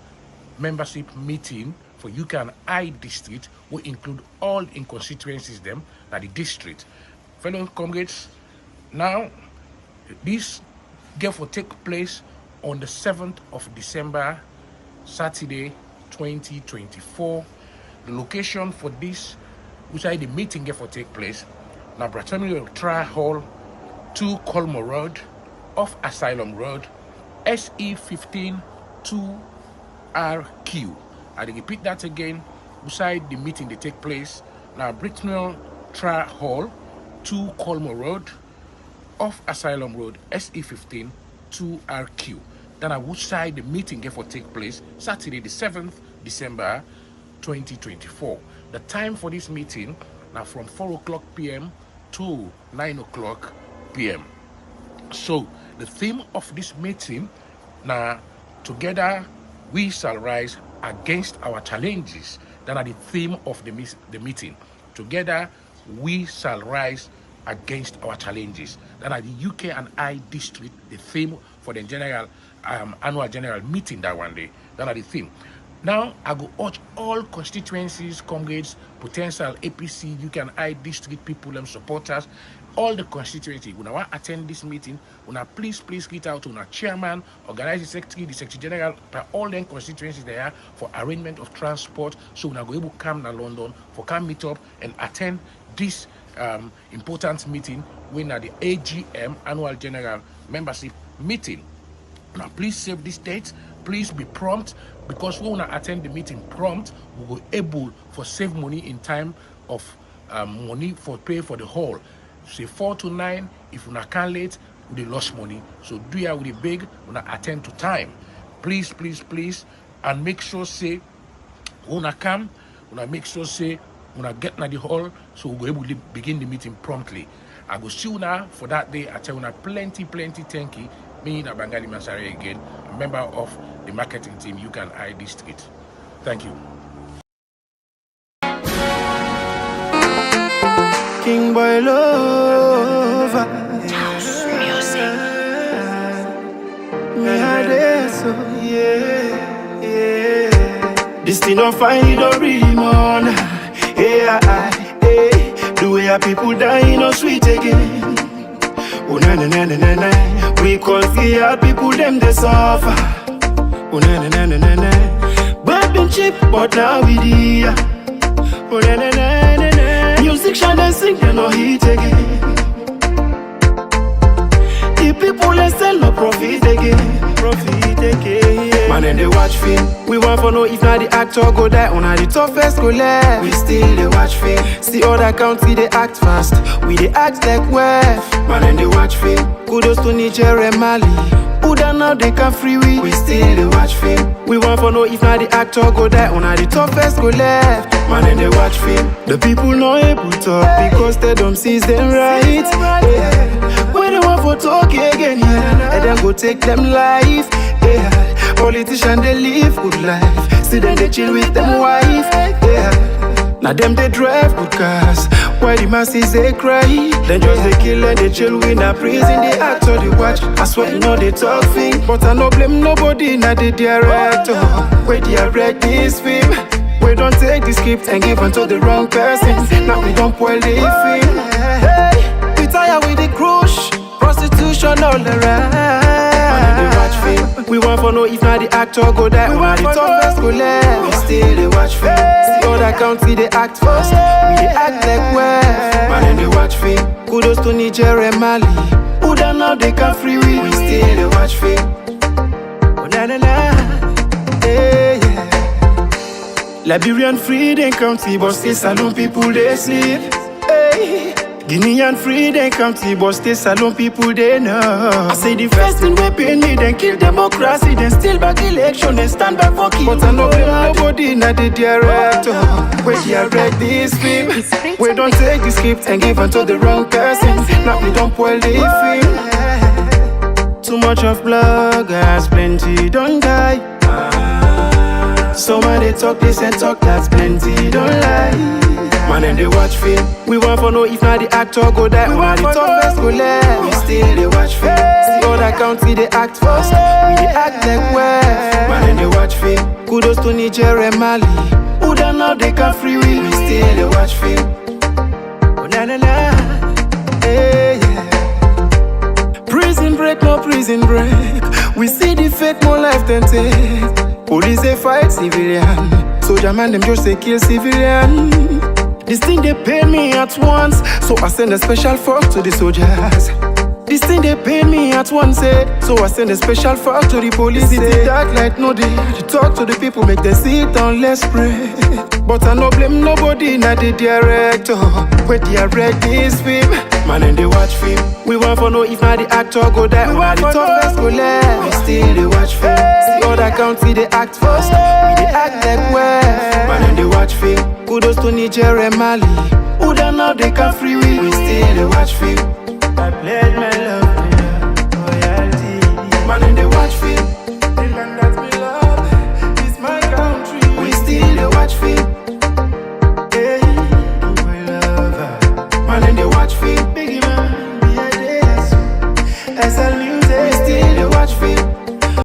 membership meeting for UK and I district will include all in constituencies them at the district. Fellow comrades, now this get will take place on the 7th of December, Saturday 2024. The location for this, which the meeting get will take place, now Bratomio Trial Hall, 2 Colmo Road, off Asylum Road, SE15 2RQ. I repeat that again, beside the meeting they take place, now Britnell Trial Hall, 2 Colmo Road, off Asylum Road, SE15 2RQ. Then I would side the meeting get for take place Saturday the 7th December 2024. The time for this meeting now from 4 o'clock p.m. to 9 o'clock p.m. So the theme of this meeting now, together we shall rise against our challenges. That are the theme of the meeting. Together we shall rise against our challenges. That are the UK and I district, the theme for the general annual general meeting that one day. That are the theme. Now, I go urge all constituencies, comrades, potential APC, UKI district people and supporters, all the constituency. When I want to attend this meeting, when I please reach out to our chairman, organizing secretary, the secretary general, all them constituencies there for arrangement of transport. So when I go able to come to London for come meet up and attend this important meeting when at the AGM annual general membership meeting. Now please save this date, please be prompt, because we want to attend the meeting prompt, we will be able for save money in time of money for pay for the hall. Say 4 to 9, if we can't late, we lost money. So do ya with the big, we attend to time. Please, and make sure say when I come, when I make sure say when I get to the hall, so we'll be able to begin the meeting promptly. I go see you now for that day. I tell you plenty thank you. Me, Bangali Masari again, a member of the marketing team, UKI District. Thank you. King Boy Lover. House music. Me had it, so yeah. This thing don't find it, don't really mourn. Yeah, the way our people die, no sweet again. Oh na na na na na na. We call fear people them they suffer. Oh na na na na na na. But been cheap, but now we dear. Oh na na na na na. Music shine and sing, they no hit again. The people they sell no profit again. Man and they watch film. We want for know if not the actor go die on the toughest go left. We still they watch film. See other country they act fast. We they act like wef. Man and they watch film. Kudos to Niger and Mali. Who done now they can free we still they watch film. We want for know if not the actor go die on the toughest go left. Man and they watch film. The people no able to talk because they don't see them right. Yeah. When they want for talk again, yeah, and then go take them life. Yeah. Politicians they live good life. See them they chill with them wife. Yeah. Now them they drive good cars. Why the masses they cry? Then just they kill and they chill in a prison. They act or they watch. I swear you know they talk thing. But I no blame nobody. Now the director where they direct this film. We don't take the script and give unto the wrong person. Now we don't spoil the film. Hey, we tired with the crush, prostitution all around. They watch film. We want for know if not the actor go die. We want the toughest go left. We still they watch film. See other country they act first. We they act like wef. Man and they watch film. Kudos to Niger and Mali. Who done now they can free we still they watch film. Oh na na na. Hey, yeah. Liberian freedom country, but still saloon people they sleep. Hey. Guinean freedom country, but still saloon people they know. I say the first thing we pay me, then kill democracy, then still back election, then stand back for kill. But I know nobody not the director. We direct this film. We don't take the script and give unto the wrong person. Now we don't spoil the film. Too much of bloggers, plenty don't die. Some man they talk this and talk that's plenty don't lie. Man and they watch film. We want for know if not the actor go die. We want the toughest go left. We still they watch film. See other country they act first. We they act like wef. Man and they watch film. Kudos to Niger and Mali. Who done now they can free we still they watch film. Oh na na na. Hey, yeah. Prison break, no prison break. We see the fake more life than take. Police they fight civilian. Soldier man them just they kill civilian. This thing they pay me at once, so I send a special fork to the soldiers. This thing they pay me at once, so I send a special fork to the police. It's dark light no day. To talk to the people, make them sit down, let's pray. But I no blame nobody, not the director. We direct this film. Man and they watch film. We want for know if not the actor go die. We want the toughest go left. We still they watch film. See other country they act first. We they act like wef. Man and they watch film. Kudos to Niger and Mali. Who done now they can free we still they watch film.